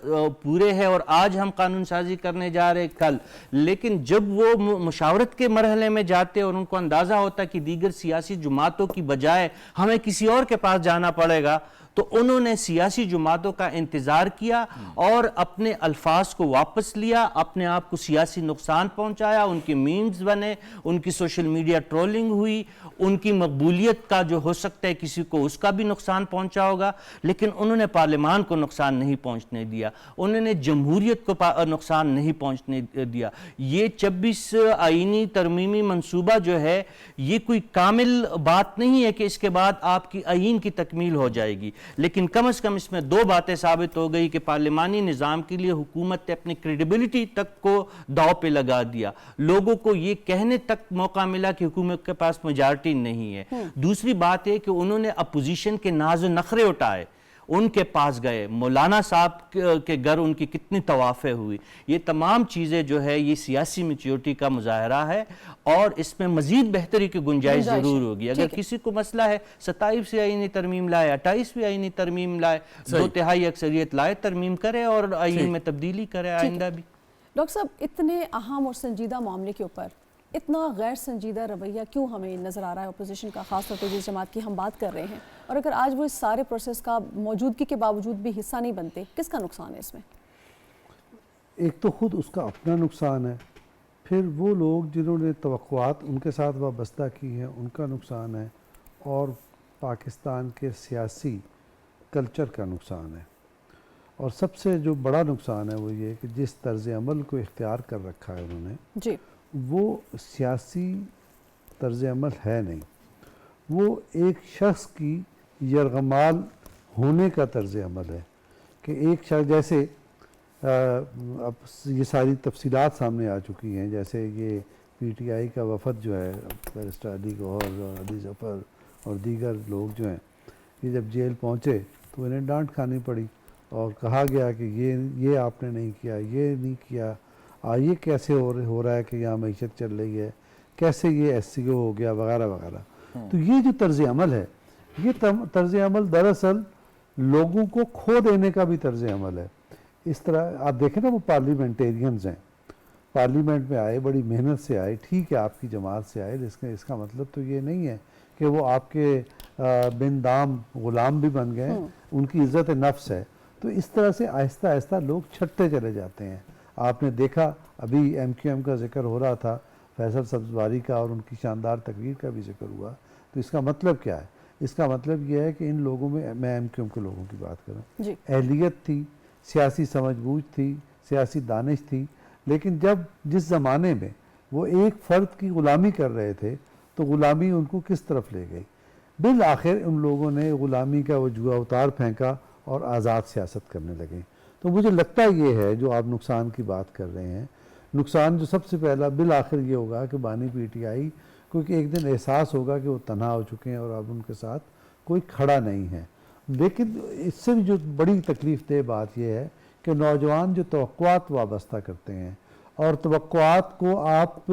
پورے ہیں اور آج ہم قانون سازی کرنے جا رہے کل, لیکن جب وہ مشاورت کے مرحلے میں جاتے اور ان کو اندازہ ہوتا کہ دیگر سیاسی جماعتوں کی بجائے ہمیں کسی اور کے پاس جانا پڑے گا, تو انہوں نے سیاسی جماعتوں کا انتظار کیا اور اپنے الفاظ کو واپس لیا, اپنے آپ کو سیاسی نقصان پہنچایا. ان کے میمز بنے, ان کی سوشل میڈیا ٹرولنگ ہوئی, ان کی مقبولیت کا جو ہو سکتا ہے کسی کو اس کا بھی نقصان پہنچا ہوگا, لیکن انہوں نے پارلیمان کو نقصان نہیں پہنچنے دیا, انہوں نے جمہوریت کو نقصان نہیں پہنچنے دیا. یہ 26 آئینی ترمیمی منصوبہ جو ہے یہ کوئی کامل بات نہیں ہے کہ اس کے بعد آپ کی آئین کی تکمیل ہو جائے گی, لیکن کم از کم اس میں دو باتیں ثابت ہو گئی کہ پارلیمانی نظام کے لیے حکومت نے اپنی کریڈیبلٹی تک کو داؤ پہ لگا دیا. لوگوں کو یہ کہنے تک موقع ملا کہ حکومت کے پاس میجارٹی نہیں ہے. دوسری بات ہے کہ انہوں نے اپوزیشن کے ناز و نخرے اٹھائے, ان کے پاس گئے, مولانا صاحب کے گھر ان کی کتنی طوافیں ہوئی. یہ تمام چیزیں جو ہے یہ سیاسی میچورٹی کا مظاہرہ ہے اور اس میں مزید بہتری کی گنجائش ضرور ہوگی. اگر کسی کو مسئلہ ہے 27ویں آئینی ترمیم لائے, 28ویں آئینی ترمیم لائے, 2/3 اکثریت لائے, ترمیم کرے اور آئین میں تبدیلی کرے آئندہ بھی. ڈاکٹر صاحب, اتنے اہم اور سنجیدہ معاملے کے اوپر اتنا غیر سنجیدہ رویہ کیوں ہمیں نظر آ رہا ہے اپوزیشن کا, خاص طور پہ جس جماعت کی ہم بات کر رہے ہیں, اور اگر آج وہ اس سارے پروسیس کا موجودگی کے باوجود بھی حصہ نہیں بنتے, کس کا نقصان ہے اس میں؟ ایک تو خود اس کا اپنا نقصان ہے, پھر وہ لوگ جنہوں نے توقعات ان کے ساتھ وابستہ کی ہیں ان کا نقصان ہے, اور پاکستان کے سیاسی کلچر کا نقصان ہے. اور سب سے جو بڑا نقصان ہے وہ یہ کہ جس طرز عمل کو اختیار کر رکھا ہے انہوں نے, جی, وہ سیاسی طرز عمل ہے نہیں, وہ ایک شخص کی یرغمال ہونے کا طرز عمل ہے. کہ ایک شخص جیسے اب یہ ساری تفصیلات سامنے آ چکی ہیں, جیسے یہ پی ٹی آئی کا وفد جو ہے بیرسٹر علی گوہر اور علی ظفر اور دیگر لوگ جو ہیں, یہ جب جیل پہنچے تو انہیں ڈانٹ کھانی پڑی اور کہا گیا کہ یہ آپ نے نہیں کیا, یہ نہیں کیا, یہ کیسے ہو رہا ہے کہ یہاں معیشت چل رہی ہے, کیسے یہ ایس سی او ہو گیا وغیرہ وغیرہ. تو یہ جو طرز عمل ہے, یہ طرز عمل دراصل لوگوں کو کھو دینے کا بھی طرز عمل ہے. اس طرح آپ دیکھیں نا, وہ پارلیمنٹیرینز ہیں, پارلیمنٹ میں آئے, بڑی محنت سے آئے, ٹھیک ہے آپ کی جماعت سے آئے, اس کا مطلب تو یہ نہیں ہے کہ وہ آپ کے بن دام غلام بھی بن گئے, ان کی عزت نفس ہے. تو اس طرح سے آہستہ آہستہ لوگ چھٹتے چلے جاتے ہیں. آپ نے دیکھا ابھی ایم کیو ایم کا ذکر ہو رہا تھا, فیصل سبزواری کا, اور ان کی شاندار تقریر کا بھی ذکر ہوا. تو اس کا مطلب کیا ہے؟ اس کا مطلب یہ ہے کہ ان لوگوں میں ایم کیو ایم کے لوگوں کی بات کروں, اہلیت تھی, سیاسی سمجھ بوجھ تھی, سیاسی دانش تھی, لیکن جس زمانے میں وہ ایک فرد کی غلامی کر رہے تھے تو غلامی ان کو کس طرف لے گئی. بالآخر ان لوگوں نے غلامی کا وہ جوا اتار پھینکا اور آزاد سیاست کرنے لگے. تو مجھے لگتا یہ ہے جو آپ نقصان کی بات کر رہے ہیں, نقصان جو سب سے پہلا بالآخر یہ ہوگا کہ بانی پی ٹی آئی کیونکہ ایک دن احساس ہوگا کہ وہ تنہا ہو چکے ہیں اور اب ان کے ساتھ کوئی کھڑا نہیں ہے. لیکن اس سے بھی جو بڑی تکلیف دہ بات یہ ہے کہ نوجوان جو توقعات وابستہ کرتے ہیں اور توقعات کو آپ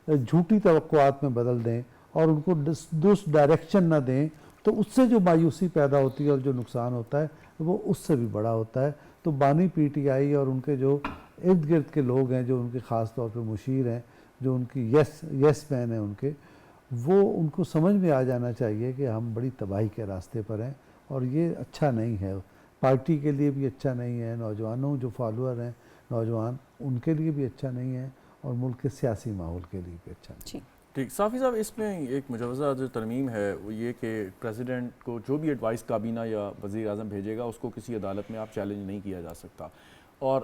جھوٹی توقعات میں بدل دیں اور ان کو درست ڈائریکشن نہ دیں, تو اس سے جو مایوسی پیدا ہوتی ہے اور جو نقصان ہوتا ہے وہ اس سے بھی بڑا ہوتا ہے. تو بانی پی ٹی آئی اور ان کے جو ارد گرد کے لوگ ہیں، جو ان کے خاص طور پہ مشیر ہیں، جو ان کی یس مین ہیں ان کے، وہ ان کو سمجھ میں آ جانا چاہیے کہ ہم بڑی تباہی کے راستے پر ہیں اور یہ اچھا نہیں ہے، پارٹی کے لیے بھی اچھا نہیں ہے، نوجوانوں جو فالوور ہیں نوجوان ان کے لیے بھی اچھا نہیں ہے، اور ملک کے سیاسی ماحول کے لیے بھی اچھا نہیں ہے۔ ٹھیک صافی صاحب، اس میں ایک مجوزہ جو ترمیم ہے وہ یہ کہ پریزیڈنٹ کو جو بھی ایڈوائس کابینہ یا وزیر اعظم بھیجے گا اس کو کسی عدالت میں آپ چیلنج نہیں کیا جا سکتا، اور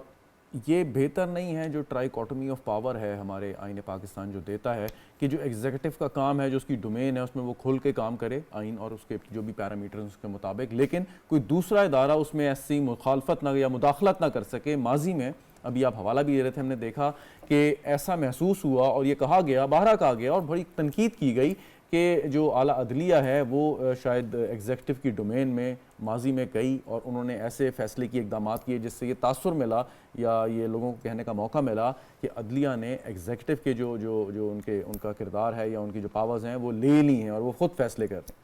یہ بہتر نہیں ہے جو ٹرائیکاٹمی آف پاور ہے ہمارے آئین پاکستان جو دیتا ہے کہ جو ایگزیکٹو کا کام ہے، جو اس کی ڈومین ہے، اس میں وہ کھل کے کام کرے آئین اور اس کے جو بھی پیرامیٹرز اس کے مطابق، لیکن کوئی دوسرا ادارہ اس میں ایسی مخالفت نہ یا مداخلت نہ کر سکے۔ ماضی میں ابھی آپ حوالہ بھی دے رہے تھے، ہم نے دیکھا کہ ایسا محسوس ہوا اور یہ کہا گیا، باہر کہا گیا اور بڑی تنقید کی گئی کہ جو اعلیٰ عدلیہ ہے وہ شاید ایگزیکٹو کی ڈومین میں ماضی میں گئی اور انہوں نے ایسے فیصلے کی اقدامات کیے جس سے یہ تاثر ملا یا یہ لوگوں کو کہنے کا موقع ملا کہ عدلیہ نے ایگزیکٹو کے جو ان کا کردار ہے یا ان کی جو پاورز ہیں وہ لے لی ہیں اور وہ خود فیصلے کرتے ہیں۔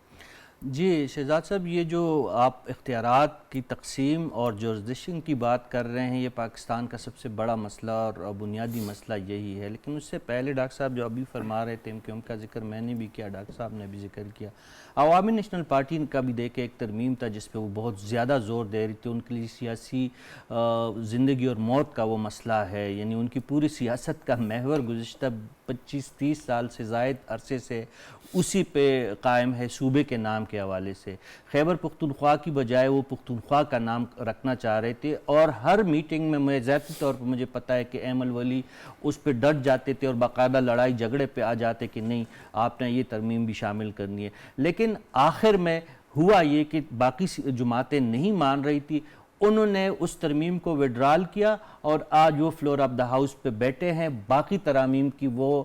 جی شہزاد صاحب، یہ جو آپ اختیارات کی تقسیم اور جورسڈکشن کی بات کر رہے ہیں، یہ پاکستان کا سب سے بڑا مسئلہ اور بنیادی مسئلہ یہی ہے، لیکن اس سے پہلے ڈاکٹر صاحب جو ابھی فرما رہے تھے کہ ان کا ذکر میں نے بھی کیا، ڈاکٹر صاحب نے بھی ذکر کیا، عوامی نیشنل پارٹی کا بھی دیکھے ایک ترمیم تھا جس پہ وہ بہت زیادہ زور دے رہی تھی، ان کے لیے سیاسی زندگی اور موت کا وہ مسئلہ ہے، یعنی ان کی پوری سیاست کا محور گزشتہ 25-30 سال سے زائد عرصے سے اسی پہ قائم ہے، صوبے کے نام کے حوالے سے۔ خیبر پختونخوا کی بجائے وہ پختونخوا کا نام رکھنا چاہ رہے تھے، اور ہر میٹنگ میں ذاتی طور پر مجھے پتہ ہے کہ ایمل ولی اس پہ ڈٹ جاتے تھے اور باقاعدہ لڑائی جھگڑے پہ آ جاتے کہ نہیں آپ نے یہ ترمیم بھی شامل کرنی ہے، لیکن آخر میں ہوا یہ کہ باقی جماعتیں نہیں مان رہی تھی، انہوں نے اس ترمیم کو وڈرال کیا اور آج وہ فلور آف دا ہاؤس پہ بیٹھے ہیں، باقی ترامیم کی وہ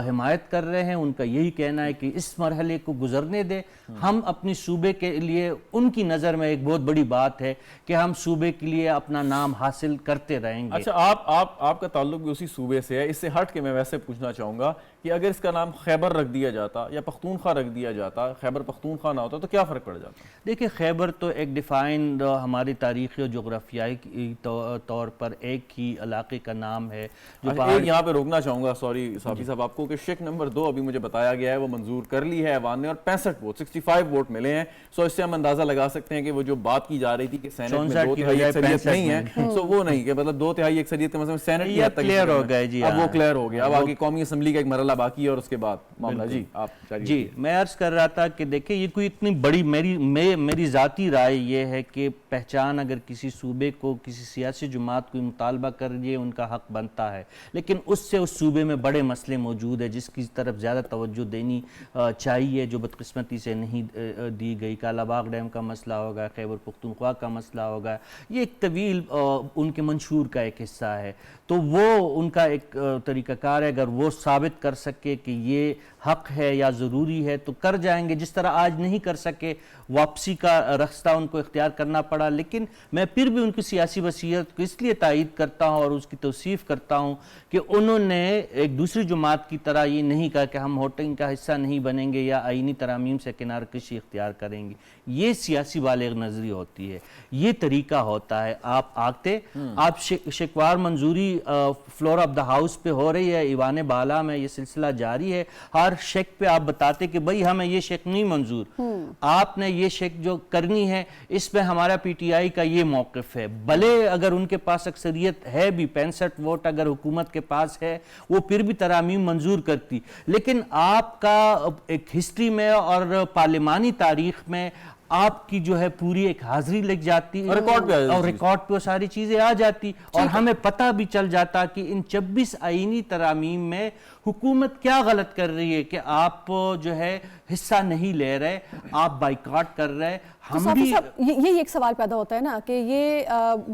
حمایت کر رہے ہیں۔ ان کا یہی کہنا ہے کہ اس مرحلے کو گزرنے دیں، ہم اپنی صوبے کے لیے، ان کی نظر میں ایک بہت بڑی بات ہے کہ ہم صوبے کے لیے اپنا نام حاصل کرتے رہیں گے۔ اچھا، آپ کا تعلق بھی اسی صوبے سے ہے، اس سے ہٹ کے میں ویسے پوچھنا چاہوں گا کہ اگر اس کا نام خیبر رکھ دیا جاتا یا پختونخوا رکھ دیا جاتا، خیبر پختونخوا نہ ہوتا تو کیا فرق پڑ جاتا؟ دیکھیں، خیبر تو ایک ڈیفائنڈ ہماری تاریخی اور جغرافیائی طور پر ایک ہی علاقے کا نام ہے جو ایک یہاں پہ روکنا چاہوں گا، سوری صافی صاحب آپ کو، کہ شک نمبر 2 ابھی مجھے بتایا گیا ہے وہ منظور کر لی ہے ایوان نے اور 65 ووٹ ملے ہیں، سو اس سے ہم اندازہ لگا سکتے ہیں کہ وہ جو بات کی جا رہی تھی کہ سینٹ میں 2/3 اکثریت نہیں ہے، سو وہ نہیں کہ مطلب 2/3 اکثریت کا مطلب سینٹ کی حد تک کلیئر ہو گیا۔ جی اب وہ کلیئر ہو گیا، اب آگے قومی اسمبلی کا ایک مرحلہ باقی ہے اور اس کے بعد معاملہ۔ جی آپ جی میں عرض کر رہا تھا کہ دیکھیں یہ کوئی اتنی بڑی میری ذاتی رائے یہ ہے کہ پہچان اگر کسی صوبے کو کسی سیاسی جماعت کوئی مطالبہ کر رہی ہے ان کا حق بنتا ہے، لیکن اس سے اس صوبے میں بڑے مسئلے موجود ہیں جس کی طرف زیادہ توجہ دینی چاہیے، جو بدقسمتی سے نہیں دی گئی۔ کالا باغ ڈیم کا مسئلہ ہوگا، خیبر پختونخوا کا مسئلہ ہوگا، یہ ایک طویل ان کے منشور کا ایک حصہ ہے، تو وہ ان کا ایک طریقہ کار ہے، اگر وہ ثابت کر سکے کہ یہ حق ہے یا ضروری ہے تو کر جائیں گے، جس طرح آج نہیں کر سکے، واپسی کا راستہ ان کو اختیار کرنا پڑا۔ لیکن میں پھر بھی ان کی سیاسی وصیت کو اس لیے تائید کرتا ہوں اور اس کی توصیف کرتا ہوں کہ انہوں نے ایک دوسری جماعت کی طرح یہ نہیں کہا کہ ہم ووٹنگ کا حصہ نہیں بنیں گے یا آئینی ترامیم سے کنارہ کشی اختیار کریں گے۔ یہ سیاسی بالغ نظری ہوتی ہے، یہ طریقہ ہوتا ہے۔ آپ آتے، آپ شکوار منظوری فلور آف دا ہاؤس پہ ہو رہی ہے، ایوان بالا میں یہ سلسلہ جاری ہے، ہر شک پہ آپ بتاتے کہ بھئی ہمیں یہ شک نہیں منظور، آپ نے یہ شک جو کرنی ہے اس پہ ہمارا پی ٹی آئی کا یہ موقف ہے، بھلے اگر ان کے پاس اکثریت ہے بھی 65 ووٹ اگر حکومت کے پاس ہے وہ پھر بھی ترامیم منظور کرتی، لیکن آپ کا ایک ہسٹری میں اور پارلیمانی تاریخ میں آپ کی جو ہے پوری ایک حاضری لگ جاتی اور ریکارڈ پہ ساری چیزیں آ جاتی اور ہمیں پتہ بھی چل جاتا کہ ان 26 آئینی ترامیم میں حکومت کیا غلط کر رہی ہے کہ آپ جو ہے حصہ نہیں لے رہے، آپ بائیکاٹ کر رہے۔ ہم بھی یہ ایک سوال پیدا ہوتا ہے نا کہ یہ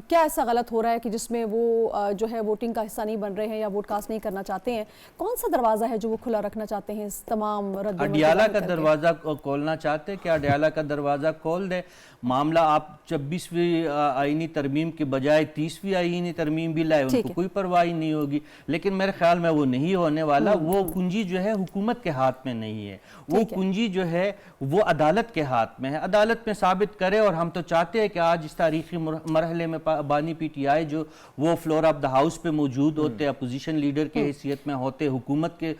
کیا ایسا غلط ہو رہا ہے کہ جس میں وہ جو ہے ووٹنگ کا حصہ نہیں بن رہے ہیں یا ووٹ کاسٹ نہیں کرنا چاہتے ہیں، کون سا دروازہ ہے جو وہ کھلا رکھنا چاہتے ہیں اس تمام رد اڈیالہ کا دروازہ کھولنا چاہتے کہ اڈیالہ کا دروازہ کھول دے، معاملہ آپ 26ویں آئینی ترمیم کے بجائے 30ویں آئینی ترمیم بھی لائے، ان کو کوئی پرواہ نہیں ہوگی، لیکن میرے خیال میں وہ نہیں ہونے والا۔ وہ کنجی جو ہے حکومت کے ہاتھ میں نہیں ہے، وہ کنجی جو ہے وہ عدالت کے ہاتھ میں ہے۔ عدالت میں ثابت کرے. اور ہم تو چاہتے ہیں کہ آج اس تاریخی مرحلے میں بانی پی ٹی آئی جو وہ فلور آف دا ہاؤس پہ موجود ہوتے, اپوزیشن لیڈر کے حیثیت میں ہوتے, حکومت کے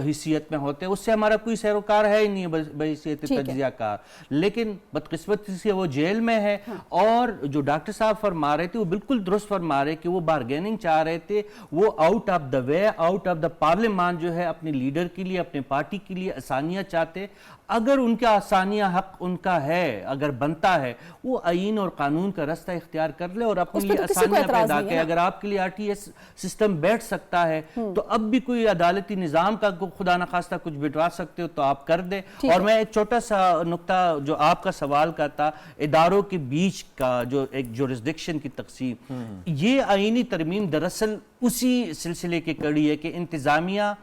حیثیت میں ہوتے, اس سے ہمارا کوئی سیروکار ہے ہی نہیں بحیثیت تجزیہ کار. لیکن بدقسمتی سے وہ جیل میں ہے. اور جو ڈاکٹر صاحب فرما رہے تھے وہ بالکل درست فرما رہے کہ وہ بارگیننگ چاہ رہے تھے, وہ out of the way, out of the پارلیمان جو ہے اپنے لیڈر کے لیے, اپنے پارٹی کے لیے آسانیاں چاہتے. اگر ان کا آسانیاں حق ان کا ہے, اگر بنتا ہے, وہ آئین اور قانون کا رستہ اختیار کر لے اور اپنے لیے آسانیاں پیدا کرے. اگر آپ کے لیے آر ٹی ایس سسٹم بیٹھ سکتا ہے تو اب بھی کوئی عدالتی نظام کا خدا نخواستہ کچھ بٹوا سکتے ہو تو آپ کر دیں. اور میں ایک چھوٹا سا نقطہ جو آپ کا سوال کا تھا, اداروں کے بیچ کا جو ایک جورسڈکشن کی تقسیم, یہ آئینی ترمیم دراصل اسی سلسلے کی کڑی ہے کہ انتظامیہ,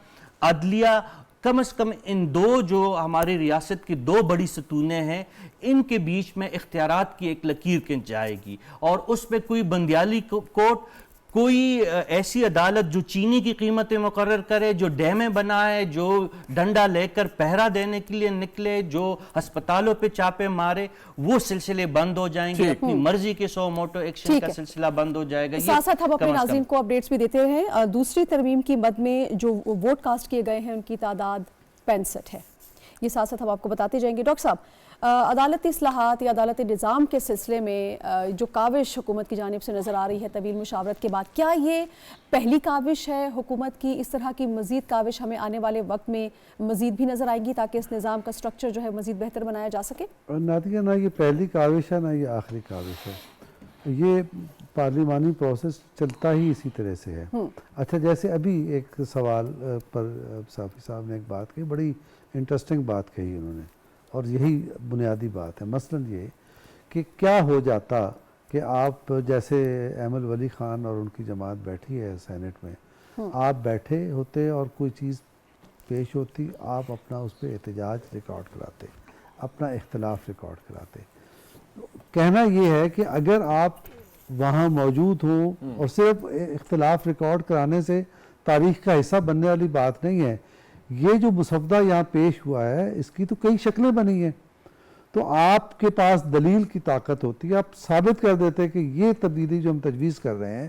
عدلیہ, کم از کم ان دو جو ہماری ریاست کی دو بڑی ستونیں ہیں, ان کے بیچ میں اختیارات کی ایک لکیر کھنچ جائے گی. اور اس پہ کوئی بندیالی کوٹ, کوئی ایسی عدالت جو چینی کی قیمتیں مقرر کرے, جو ڈیمیں بنائے, جو ڈنڈا لے کر پہرا دینے کے لیے نکلے, جو ہسپتالوں پہ چاپے مارے, وہ سلسلے بند ہو جائیں گے. اپنی مرضی کے سو موٹو ایکشن کا سلسلہ بند ہو جائے گا. ساتھ ساتھ ہم اپنے ناظرین کو اپڈیٹس بھی دیتے رہیں. دوسری ترمیم کی مد میں جو ووٹ کاسٹ کیے گئے ہیں ان کی تعداد 65 ہے. یہ ساتھ ساتھ ہم آپ کو بتاتے جائیں گے. ڈاکٹر صاحب, عدالتی اصلاحات یا عدالتی نظام کے سلسلے میں جو کاوش حکومت کی جانب سے نظر آ رہی ہے طویل مشاورت کے بعد, کیا یہ پہلی کاوش ہے حکومت کی؟ اس طرح کی مزید کاوش ہمیں آنے والے وقت میں مزید بھی نظر آئے گی تاکہ اس نظام کا سٹرکچر جو ہے مزید بہتر بنایا جا سکے؟ نادیہ, نہ یہ پہلی کاوش ہے نہ یہ آخری کاوش ہے. یہ پارلیمانی پروسیس چلتا ہی اسی طرح سے ہے. اچھا, جیسے ابھی ایک سوال پر صافی صاحب نے ایک بات کہی, بڑی انٹرسٹنگ بات کہی انہوں نے, اور یہی بنیادی بات ہے. مثلا یہ کہ کیا ہو جاتا کہ آپ جیسے ایمل ولی خان اور ان کی جماعت بیٹھی ہے سینٹ میں, آپ بیٹھے ہوتے اور کوئی چیز پیش ہوتی, آپ اپنا اس پہ احتجاج ریکارڈ کراتے, اپنا اختلاف ریکارڈ کراتے. کہنا یہ ہے کہ اگر آپ وہاں موجود ہوں, اور صرف اختلاف ریکارڈ کرانے سے تاریخ کا حصہ بننے والی بات نہیں ہے. یہ جو مسودہ یہاں پیش ہوا ہے اس کی تو کئی شکلیں بنی ہیں, تو آپ کے پاس دلیل کی طاقت ہوتی ہے. آپ ثابت کر دیتے کہ یہ تبدیلی جو ہم تجویز کر رہے ہیں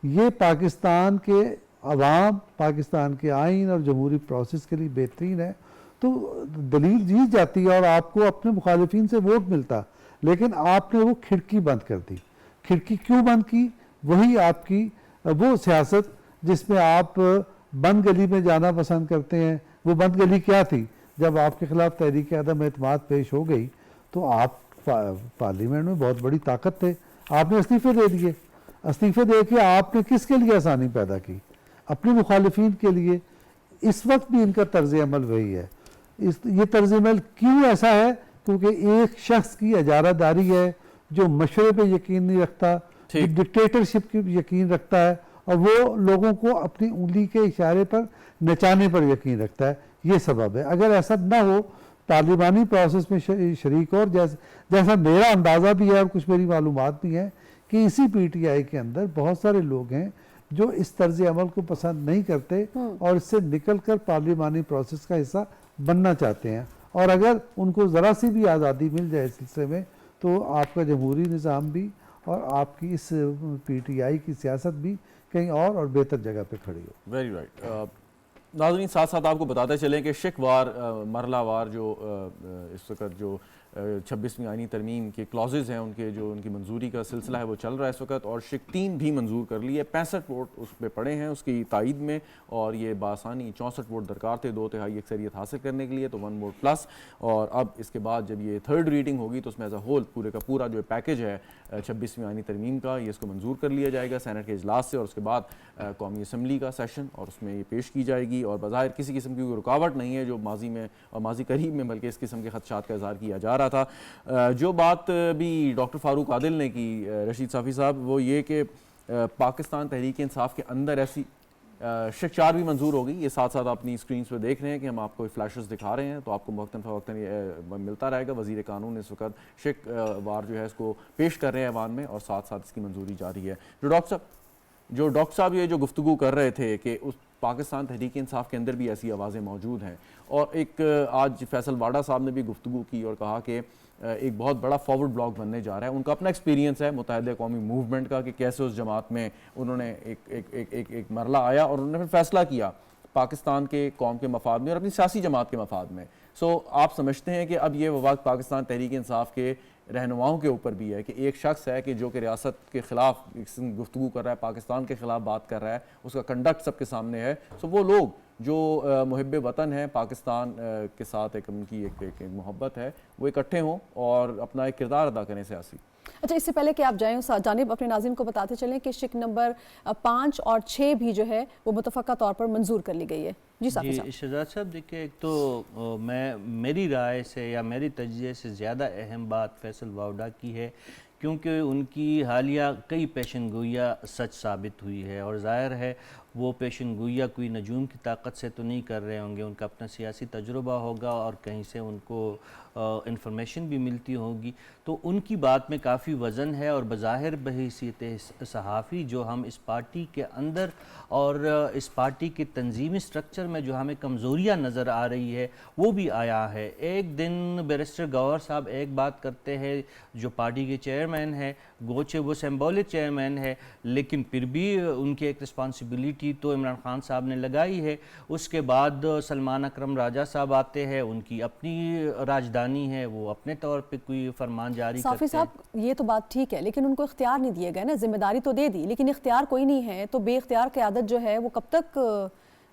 یہ پاکستان کے عوام, پاکستان کے آئین اور جمہوری پروسیس کے لیے بہترین ہے, تو دلیل جیت جاتی ہے اور آپ کو اپنے مخالفین سے ووٹ ملتا. لیکن آپ نے وہ کھڑکی بند کر دی. کھڑکی کیوں بند کی؟ وہی آپ کی وہ سیاست جس میں آپ بند گلی میں جانا پسند کرتے ہیں. وہ بند گلی کیا تھی؟ جب آپ کے خلاف تحریک عدم اعتماد پیش ہو گئی تو آپ پارلیمنٹ میں بہت بڑی طاقت تھے, آپ نے استعفے دے دیے. استعفے دے کے آپ نے کس کے لیے آسانی پیدا کی؟ اپنے مخالفین کے لیے. اس وقت بھی ان کا طرز عمل وہی ہے. یہ طرز عمل کیوں ایسا ہے؟ کیونکہ ایک شخص کی اجارہ داری ہے جو مشورے پہ یقین نہیں رکھتا, جو ڈکٹیٹرشپ کی یقین رکھتا ہے, اور وہ لوگوں کو اپنی انگلی کے اشارے پر نچانے پر یقین رکھتا ہے. یہ سبب ہے. اگر ایسا نہ ہو, پارلیمانی پروسیس میں شریک ہو, اور جیسا میرا اندازہ بھی ہے اور کچھ میری معلومات بھی ہیں کہ اسی پی ٹی آئی کے اندر بہت سارے لوگ ہیں جو اس طرز عمل کو پسند نہیں کرتے اور اس سے نکل کر پارلیمانی پروسیس کا حصہ بننا چاہتے ہیں. اور اگر ان کو ذرا سی بھی آزادی مل جائے اس سلسلے میں تو آپ کا جمہوری نظام بھی اور آپ کی اس پی ٹی آئی کی سیاست بھی کہیں اور بہتر جگہ پہ کھڑی ہو. Very right. ناظرین, ساتھ ساتھ آپ کو بتاتے چلیں کہ شک وار, مرحلہ وار جو اس وقت جو 26ویں آئینی ترمیم کے کلازز ہیں ان کی منظوری کا سلسلہ ہے وہ چل رہا ہے اس وقت, اور شک 3 بھی منظور کر لی ہے. 65 ووٹ اس پہ پڑے ہیں اس کی تائید میں, اور یہ بآسانی 64 ووٹ درکار تھے 2/3 اکثریت حاصل کرنے کے لیے, تو 1 ووٹ پلس. اور اب اس کے بعد جب یہ 3rd ریڈنگ ہوگی تو اس میں ایز اے ہول پورے کا پورا جو پیکج ہے 26ویں آئینی ترمیم کا, یہ اس کو منظور کر لیا جائے گا سینٹ کے اجلاس سے, اور اس کے بعد قومی اسمبلی کا سیشن, اور اس میں یہ پیش کی جائے گی. اور بظاہر کسی قسم کی کوئی رکاوٹ نہیں ہے, جو ماضی میں اور ماضی قریب میں بلکہ اس قسم کے خدشات کا اظہار کیا جا رہا تھا. جو بات بھی ڈاکٹر فاروق عادل نے کی, رشید صافی صاحب, وہ یہ کہ پاکستان تحریک انصاف کے اندر ایسی شک 4 بھی منظور ہو گئی. یہ ساتھ ساتھ اپنی اسکرینز پہ دیکھ رہے ہیں کہ ہم آپ کو فلیشز دکھا رہے ہیں, تو آپ کو وقتاً فوقتاً ملتا رہے گا. وزیر قانون اس وقت شک وار جو ہے اس کو پیش کر رہے ہیں ایوان میں, اور ساتھ ساتھ اس کی منظوری جاری ہے. جو ڈاکٹر صاحب یہ جو گفتگو کر رہے تھے کہ اس پاکستان تحریک انصاف کے اندر بھی ایسی آوازیں موجود ہیں. اور ایک آج فیصل واڈا صاحب نے بھی گفتگو کی اور کہا کہ ایک بہت بڑا فارورڈ بلاک بننے جا رہا ہے. ان کا اپنا ایکسپیرینس ہے متحدہ قومی موومنٹ کا کہ کیسے اس جماعت میں انہوں نے ایک مرحلہ آیا اور انہوں نے پھر فیصلہ کیا پاکستان کے قوم کے مفاد میں اور اپنی سیاسی جماعت کے مفاد میں. سو آپ سمجھتے ہیں کہ اب یہ وقت پاکستان تحریک انصاف کے رہنماؤں کے اوپر بھی ہے کہ ایک شخص ہے کہ جو کہ ریاست کے خلاف گفتگو کر رہا ہے, پاکستان کے خلاف بات کر رہا ہے, اس کا کنڈکٹ سب کے سامنے ہے. سو وہ لوگ جو محب وطن ہیں, پاکستان کے ساتھ ایک ان کی ایک محبت ہے, وہ اکٹھے ہوں اور اپنا ایک کردار ادا کریں سیاسی. اچھا, اس سے پہلے کہ آپ جائیں جانب اپنے ناظرین کو بتاتے چلیں کہ شق نمبر 5 اور 6 بھی جو ہے وہ متفقہ طور پر منظور کر لی گئی ہے. جی صافی صاحب. شہزاد صاحب دیکھیں, ایک تو میری رائے سے یا میری تجزیے سے زیادہ اہم بات فیصل واوڈا کی ہے, کیونکہ ان کی حالیہ کئی پیشن گوئیاں سچ ثابت ہوئی ہے, اور ظاہر ہے وہ پیشن گوئیاں کوئی نجوم کی طاقت سے تو نہیں کر رہے ہوں گے, ان کا اپنا سیاسی تجربہ ہوگا اور کہیں سے ان کو انفارمیشن بھی ملتی ہوگی. تو ان کی بات میں کافی وزن ہے, اور بظاہر بحیثیت صحافی جو ہم اس پارٹی کے اندر اور اس پارٹی کے تنظیمی سٹرکچر میں جو ہمیں کمزوریاں نظر آ رہی ہے وہ بھی آیا ہے. ایک دن بیرسٹر گوہر صاحب ایک بات کرتے ہیں جو پارٹی کے چیئرمین ہے, گوچے وہ سمبولک چیئرمین ہے, لیکن پھر بھی ان کی ایک رسپانسبلٹی تو عمران خان صاحب نے لگائی ہے. اس کے بعد سلمان اکرم راجہ صاحب آتے ہیں, ان کی اپنی راجدھانی ہے, وہ اپنے طور پہ کوئی فرمان جاری کرتے ہیں. صافی صاحب یہ تو بات ٹھیک ہے, لیکن ان کو اختیار نہیں دیے گئے نا, ذمہ داری تو دے دی لیکن اختیار کوئی نہیں ہے, تو بے اختیار قیادت جو ہے وہ کب تک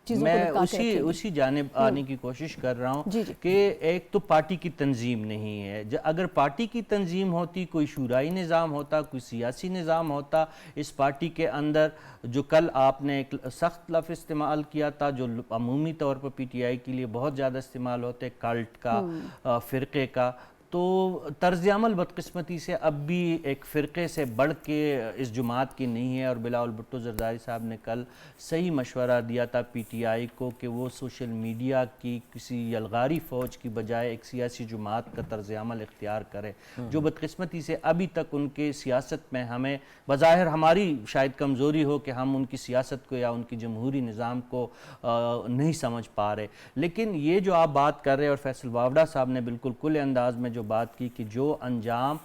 چیزوں کو میں لٹکا کے رکھے گی؟ اسی جانب آنے کی کوشش کر رہا ہوں جی جی. کہ ایک تو پارٹی کی تنظیم نہیں ہے. اگر پارٹی کی تنظیم ہوتی, کوئی شورائی نظام ہوتا, کوئی سیاسی نظام ہوتا اس پارٹی کے اندر, جو کل آپ نے ایک سخت لفظ استعمال کیا تھا جو عمومی طور پر پی ٹی آئی کے لیے بہت زیادہ استعمال ہوتے, کلٹ کا, فرقے کا, تو طرز عمل بدقسمتی سے اب بھی ایک فرقے سے بڑھ کے اس جماعت کی نہیں ہے. اور بلاول بھٹو زرداری صاحب نے کل صحیح مشورہ دیا تھا پی ٹی آئی کو کہ وہ سوشل میڈیا کی کسی یلغاری فوج کی بجائے ایک سیاسی جماعت کا طرز عمل اختیار کرے, جو بدقسمتی سے ابھی تک ان کے سیاست میں ہمیں بظاہر ہماری شاید کمزوری ہو کہ ہم ان کی سیاست کو یا ان کی جمہوری نظام کو نہیں سمجھ پا رہے. لیکن یہ جو آپ بات کر رہے ہیں, اور فیصل واوڈا صاحب نے بالکل کل انداز میں جو بات کی کہ جو انجام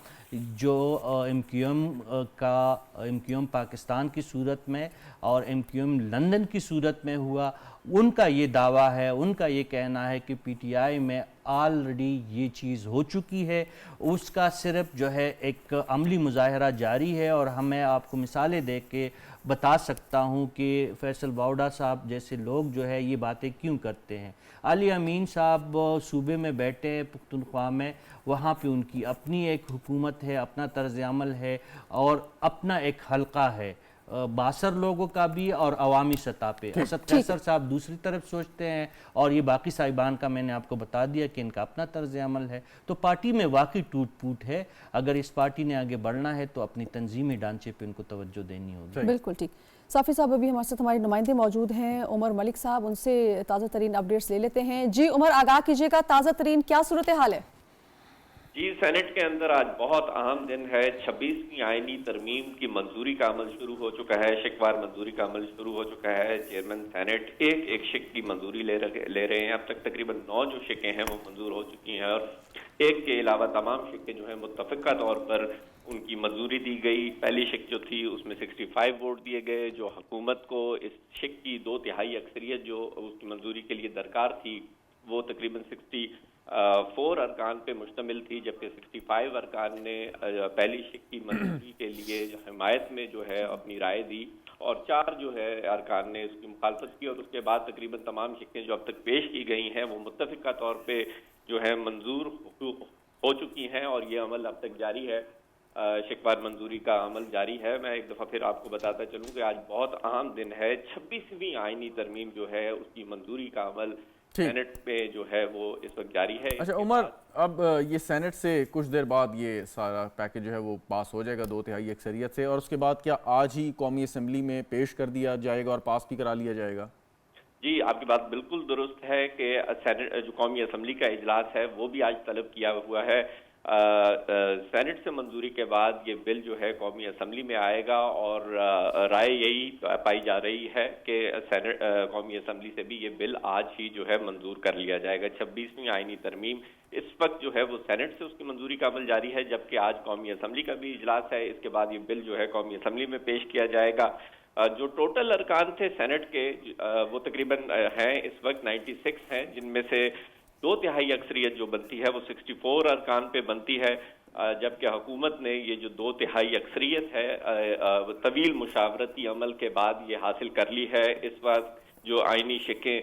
جو ایم کیو ایم پاکستان کی صورت میں اور ایم کیو ایم لندن کی صورت میں ہوا, ان کا یہ دعویٰ ہے, ان کا یہ کہنا ہے کہ پی ٹی آئی میں آلریڈی یہ چیز ہو چکی ہے, اس کا صرف جو ہے ایک عملی مظاہرہ جاری ہے. اور ہمیں آپ کو مثالیں دے کے بتا سکتا ہوں کہ فیصل واوڈا صاحب جیسے لوگ جو ہے یہ باتیں کیوں کرتے ہیں. علی امین صاحب صوبے میں بیٹھے ہیں پختونخوا میں, وہاں پہ ان کی اپنی ایک حکومت ہے, اپنا طرز عمل ہے اور اپنا ایک حلقہ ہے باثر لوگوں کا بھی اور عوامی سطح پہ. اسد قیصر صاحب دوسری طرف سوچتے ہیں, اور یہ باقی صاحبان کا میں نے آپ کو بتا دیا کہ ان کا اپنا طرز عمل ہے. تو پارٹی میں واقعی ٹوٹ پھوٹ ہے. اگر اس پارٹی نے آگے بڑھنا ہے تو اپنی تنظیمی ڈھانچے پہ ان کو توجہ دینی ہوگی. بالکل ٹھیک. صافی صاحب ابھی ہمارے ساتھ ہمارے نمائندے موجود ہیں عمر ملک صاحب, ان سے تازہ ترین اپڈیٹس لے لیتے ہیں. جی عمر, آگاہ کیجیے گا, تازہ ترین کیا صورتحال ہے؟ جی, سینٹ کے اندر آج بہت اہم دن ہے. 26ویں آئینی ترمیم کی منظوری کا عمل شروع ہو چکا ہے, شکوار منظوری کا عمل شروع ہو چکا ہے. چیئرمین سینٹ ایک شک کی منظوری لے رہے ہیں. اب تک تقریباً 9 جو شکیں ہیں وہ منظور ہو چکی ہیں, اور ایک کے علاوہ تمام شکیں جو ہیں متفقہ طور پر ان کی منظوری دی گئی. پہلی شک جو تھی اس میں 65 ووٹ دیے گئے, جو حکومت کو اس شک کی 2/3 اکثریت جو اس کی منظوری کے لیے درکار تھی وہ تقریباً 64 ارکان پہ مشتمل تھی, جبکہ 65 ارکان نے پہلی شک کی منظوری کے لیے حمایت میں جو ہے اپنی رائے دی, اور 4 جو ہے ارکان نے اس کی مخالفت کی. اور اس کے بعد تقریباً تمام شکیں جو اب تک پیش کی گئی ہیں وہ متفقہ طور پہ جو ہے منظور ہو چکی ہیں, اور یہ عمل اب تک جاری ہے. شکوار منظوری کا عمل جاری ہے. میں ایک دفعہ پھر آپ کو بتاتا چلوں کہ آج بہت اہم دن ہے. 26ویں آئینی ترمیم جو ہے اس کی منظوری کا عمل سینٹ پہ جو ہے وہ اس وقت جاری ہے. اچھا عمر, اب یہ سینٹ سے کچھ دیر بعد یہ سارا پیکج جو ہے وہ پاس ہو جائے گا 2/3 اکثریت سے, اور اس کے بعد کیا آج ہی قومی اسمبلی میں پیش کر دیا جائے گا اور پاس بھی کرا لیا جائے گا؟ جی, آپ کی بات بالکل درست ہے کہ جو قومی اسمبلی کا اجلاس ہے وہ بھی آج طلب کیا ہوا ہے. سینٹ سے منظوری کے بعد یہ بل جو ہے قومی اسمبلی میں آئے گا، اور رائے یہی پائی جا رہی ہے کہ قومی اسمبلی سے بھی یہ بل آج ہی جو ہے منظور کر لیا جائے گا۔ 26ویں آئینی ترمیم اس وقت جو ہے وہ سینٹ سے اس کی منظوری کا عمل جاری ہے، جبکہ آج قومی اسمبلی کا بھی اجلاس ہے۔ اس کے بعد یہ بل جو ہے قومی اسمبلی میں پیش کیا جائے گا۔ جو ٹوٹل ارکان تھے سینٹ کے وہ تقریباً ہیں اس وقت 96 ہیں، جن میں سے 2/3 اکثریت جو بنتی ہے وہ 64 ارکان پہ بنتی ہے، جبکہ حکومت نے یہ جو 2/3 اکثریت ہے طویل مشاورتی عمل کے بعد یہ حاصل کر لی ہے۔ اس وقت جو آئینی شقیں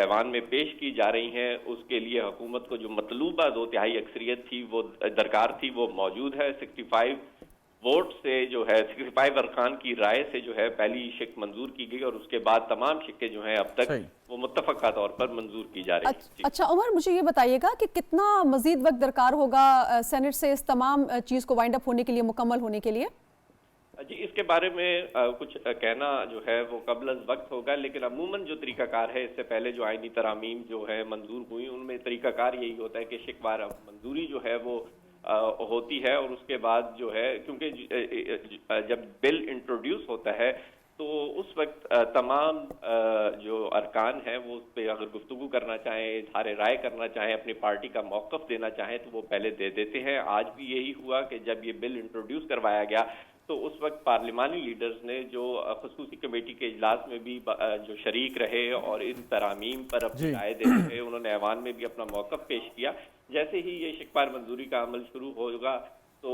ایوان میں پیش کی جا رہی ہیں اس کے لیے حکومت کو جو مطلوبہ 2/3 اکثریت تھی وہ درکار تھی وہ موجود ہے۔ 65 ووٹ سے جو ہے 65 ارکان کی رائے سے جو ہے پہلی شق منظور کی گئی، اور اس کے بعد تمام شقیں جو ہیں اب تک وہ متفقہ طور پر منظور کی جا رہی ہیں۔ اچھا عمر، مجھے یہ بتائیے گا کہ کتنا مزید وقت درکار ہوگا سینٹ سے اس تمام چیز کو وائنڈ اپ ہونے کے لیے، مکمل ہونے کے لیے؟ جی اس کے بارے میں کچھ کہنا جو ہے وہ قبل از وقت ہوگا، لیکن عموماً جو طریقہ کار ہے اس سے پہلے جو آئینی ترامیم جو ہے منظور ہوئی ان میں طریقہ کار یہی ہوتا ہے کہ شکوار منظوری جو ہے وہ ہوتی ہے، اور اس کے بعد جو ہے کیونکہ جب بل انٹروڈیوس ہوتا ہے تو اس وقت تمام جو ارکان ہیں وہ اس پہ اگر گفتگو کرنا چاہیں، اظہار رائے کرنا چاہیں، اپنی پارٹی کا موقف دینا چاہیں تو وہ پہلے دے دیتے ہیں۔ آج بھی یہی ہوا کہ جب یہ بل انٹروڈیوس کروایا گیا تو اس وقت پارلیمانی لیڈرز نے جو خصوصی کمیٹی کے اجلاس میں بھی جو شریک رہے اور ان ترامیم پر اپنی رائے دیتے رہے، انہوں نے ایوان میں بھی اپنا موقف پیش کیا۔ جیسے ہی یہ شکوار منظوری کا عمل شروع ہوگا تو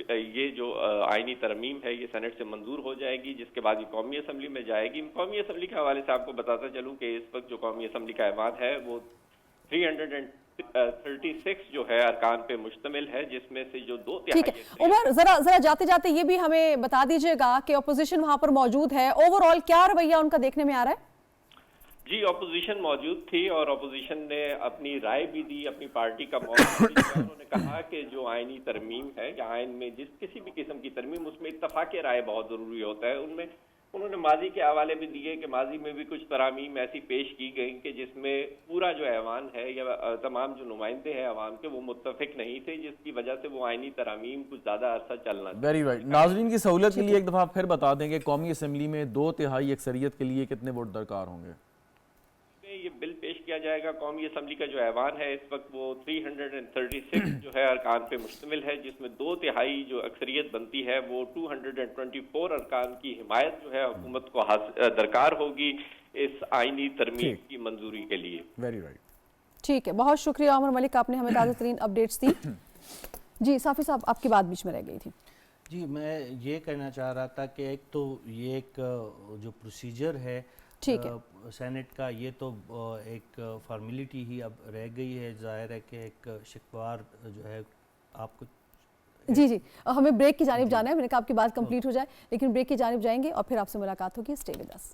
یہ جو آئینی ترمیم ہے یہ سینٹ سے منظور ہو جائے گی، جس کے بعد یہ قومی اسمبلی میں جائے گی۔ قومی اسمبلی کے حوالے سے آپ کو بتاتا چلوں کہ اس وقت جو قومی اسمبلی کا ایوان ہے وہ 336 جو ہے ارکان پہ مشتمل ہے، جس میں سے جو 2/3 ٹھیک ہے عمر، ذرا جاتے جاتے یہ بھی ہمیں بتا دیجئے گا کہ اپوزیشن وہاں پر موجود ہے، اوور آل کیا رویہ ان کا دیکھنے میں آ رہا ہے؟ جی اپوزیشن موجود تھی اور اپوزیشن نے اپنی رائے بھی دی، اپنی پارٹی کا موقف بھی دیا۔ انہوں نے کہا کہ جو آئینی ترمیم ہے یا آئین میں کسی بھی قسم کی ترمیم اس میں اتفاق رائے بہت ضروری ہوتا ہے۔ ان میں انہوں نے ماضی کے حوالے بھی دیے کہ ماضی میں بھی کچھ ترامیم ایسی پیش کی گئی کہ جس میں پورا جو ایوان ہے یا تمام جو نمائندے ہیں عوام کے وہ متفق نہیں تھے، جس کی وجہ سے وہ آئینی ترامیم کچھ زیادہ عرصہ چلنا تھا۔ Very right. ناظرین کی سہولت کے لیے ایک دفعہ پھر بتا دیں کہ قومی اسمبلی میں 2/3 اکثریت کے لیے کتنے ووٹ درکار ہوں گے؟ یہ بل پیش کیا جائے گا قومی اسمبلی کا جو ایوان ہے اس وقت وہ 336 جو ہے ارکان پہ مشتمل ہے، جس میں 2/3 جو اکثریت بنتی ہے وہ 224 ارکان کی حمایت جو ہے حکومت کو درکار ہوگی اس آئینی ترمیم کی منظوری کے لیے۔ ویری رائٹ، ٹھیک ہے، بہت شکریہ عمر ملک، آپ نے ہمیں تازہ ترین اپڈیٹس دی۔ جی صافی صاحب، آپ کی بات بیچ میں رہ گئی تھی۔ جی میں یہ کہنا چاہ رہا تھا کہ ایک تو یہ ایک جو پروسیجر ہے سینٹ کا، یہ تو ایک فارمیلٹی ہی اب رہ گئی ہے۔ ظاہر ہے کہ ایک شکوار جو ہے آپ کو جی ہمیں بریک کی جانب جانا ہے، میں نے کہا آپ کی بات کمپلیٹ ہو جائے، لیکن بریک کی جانب جائیں گے اور پھر آپ سے ملاقات ہوگی۔ Stay with us.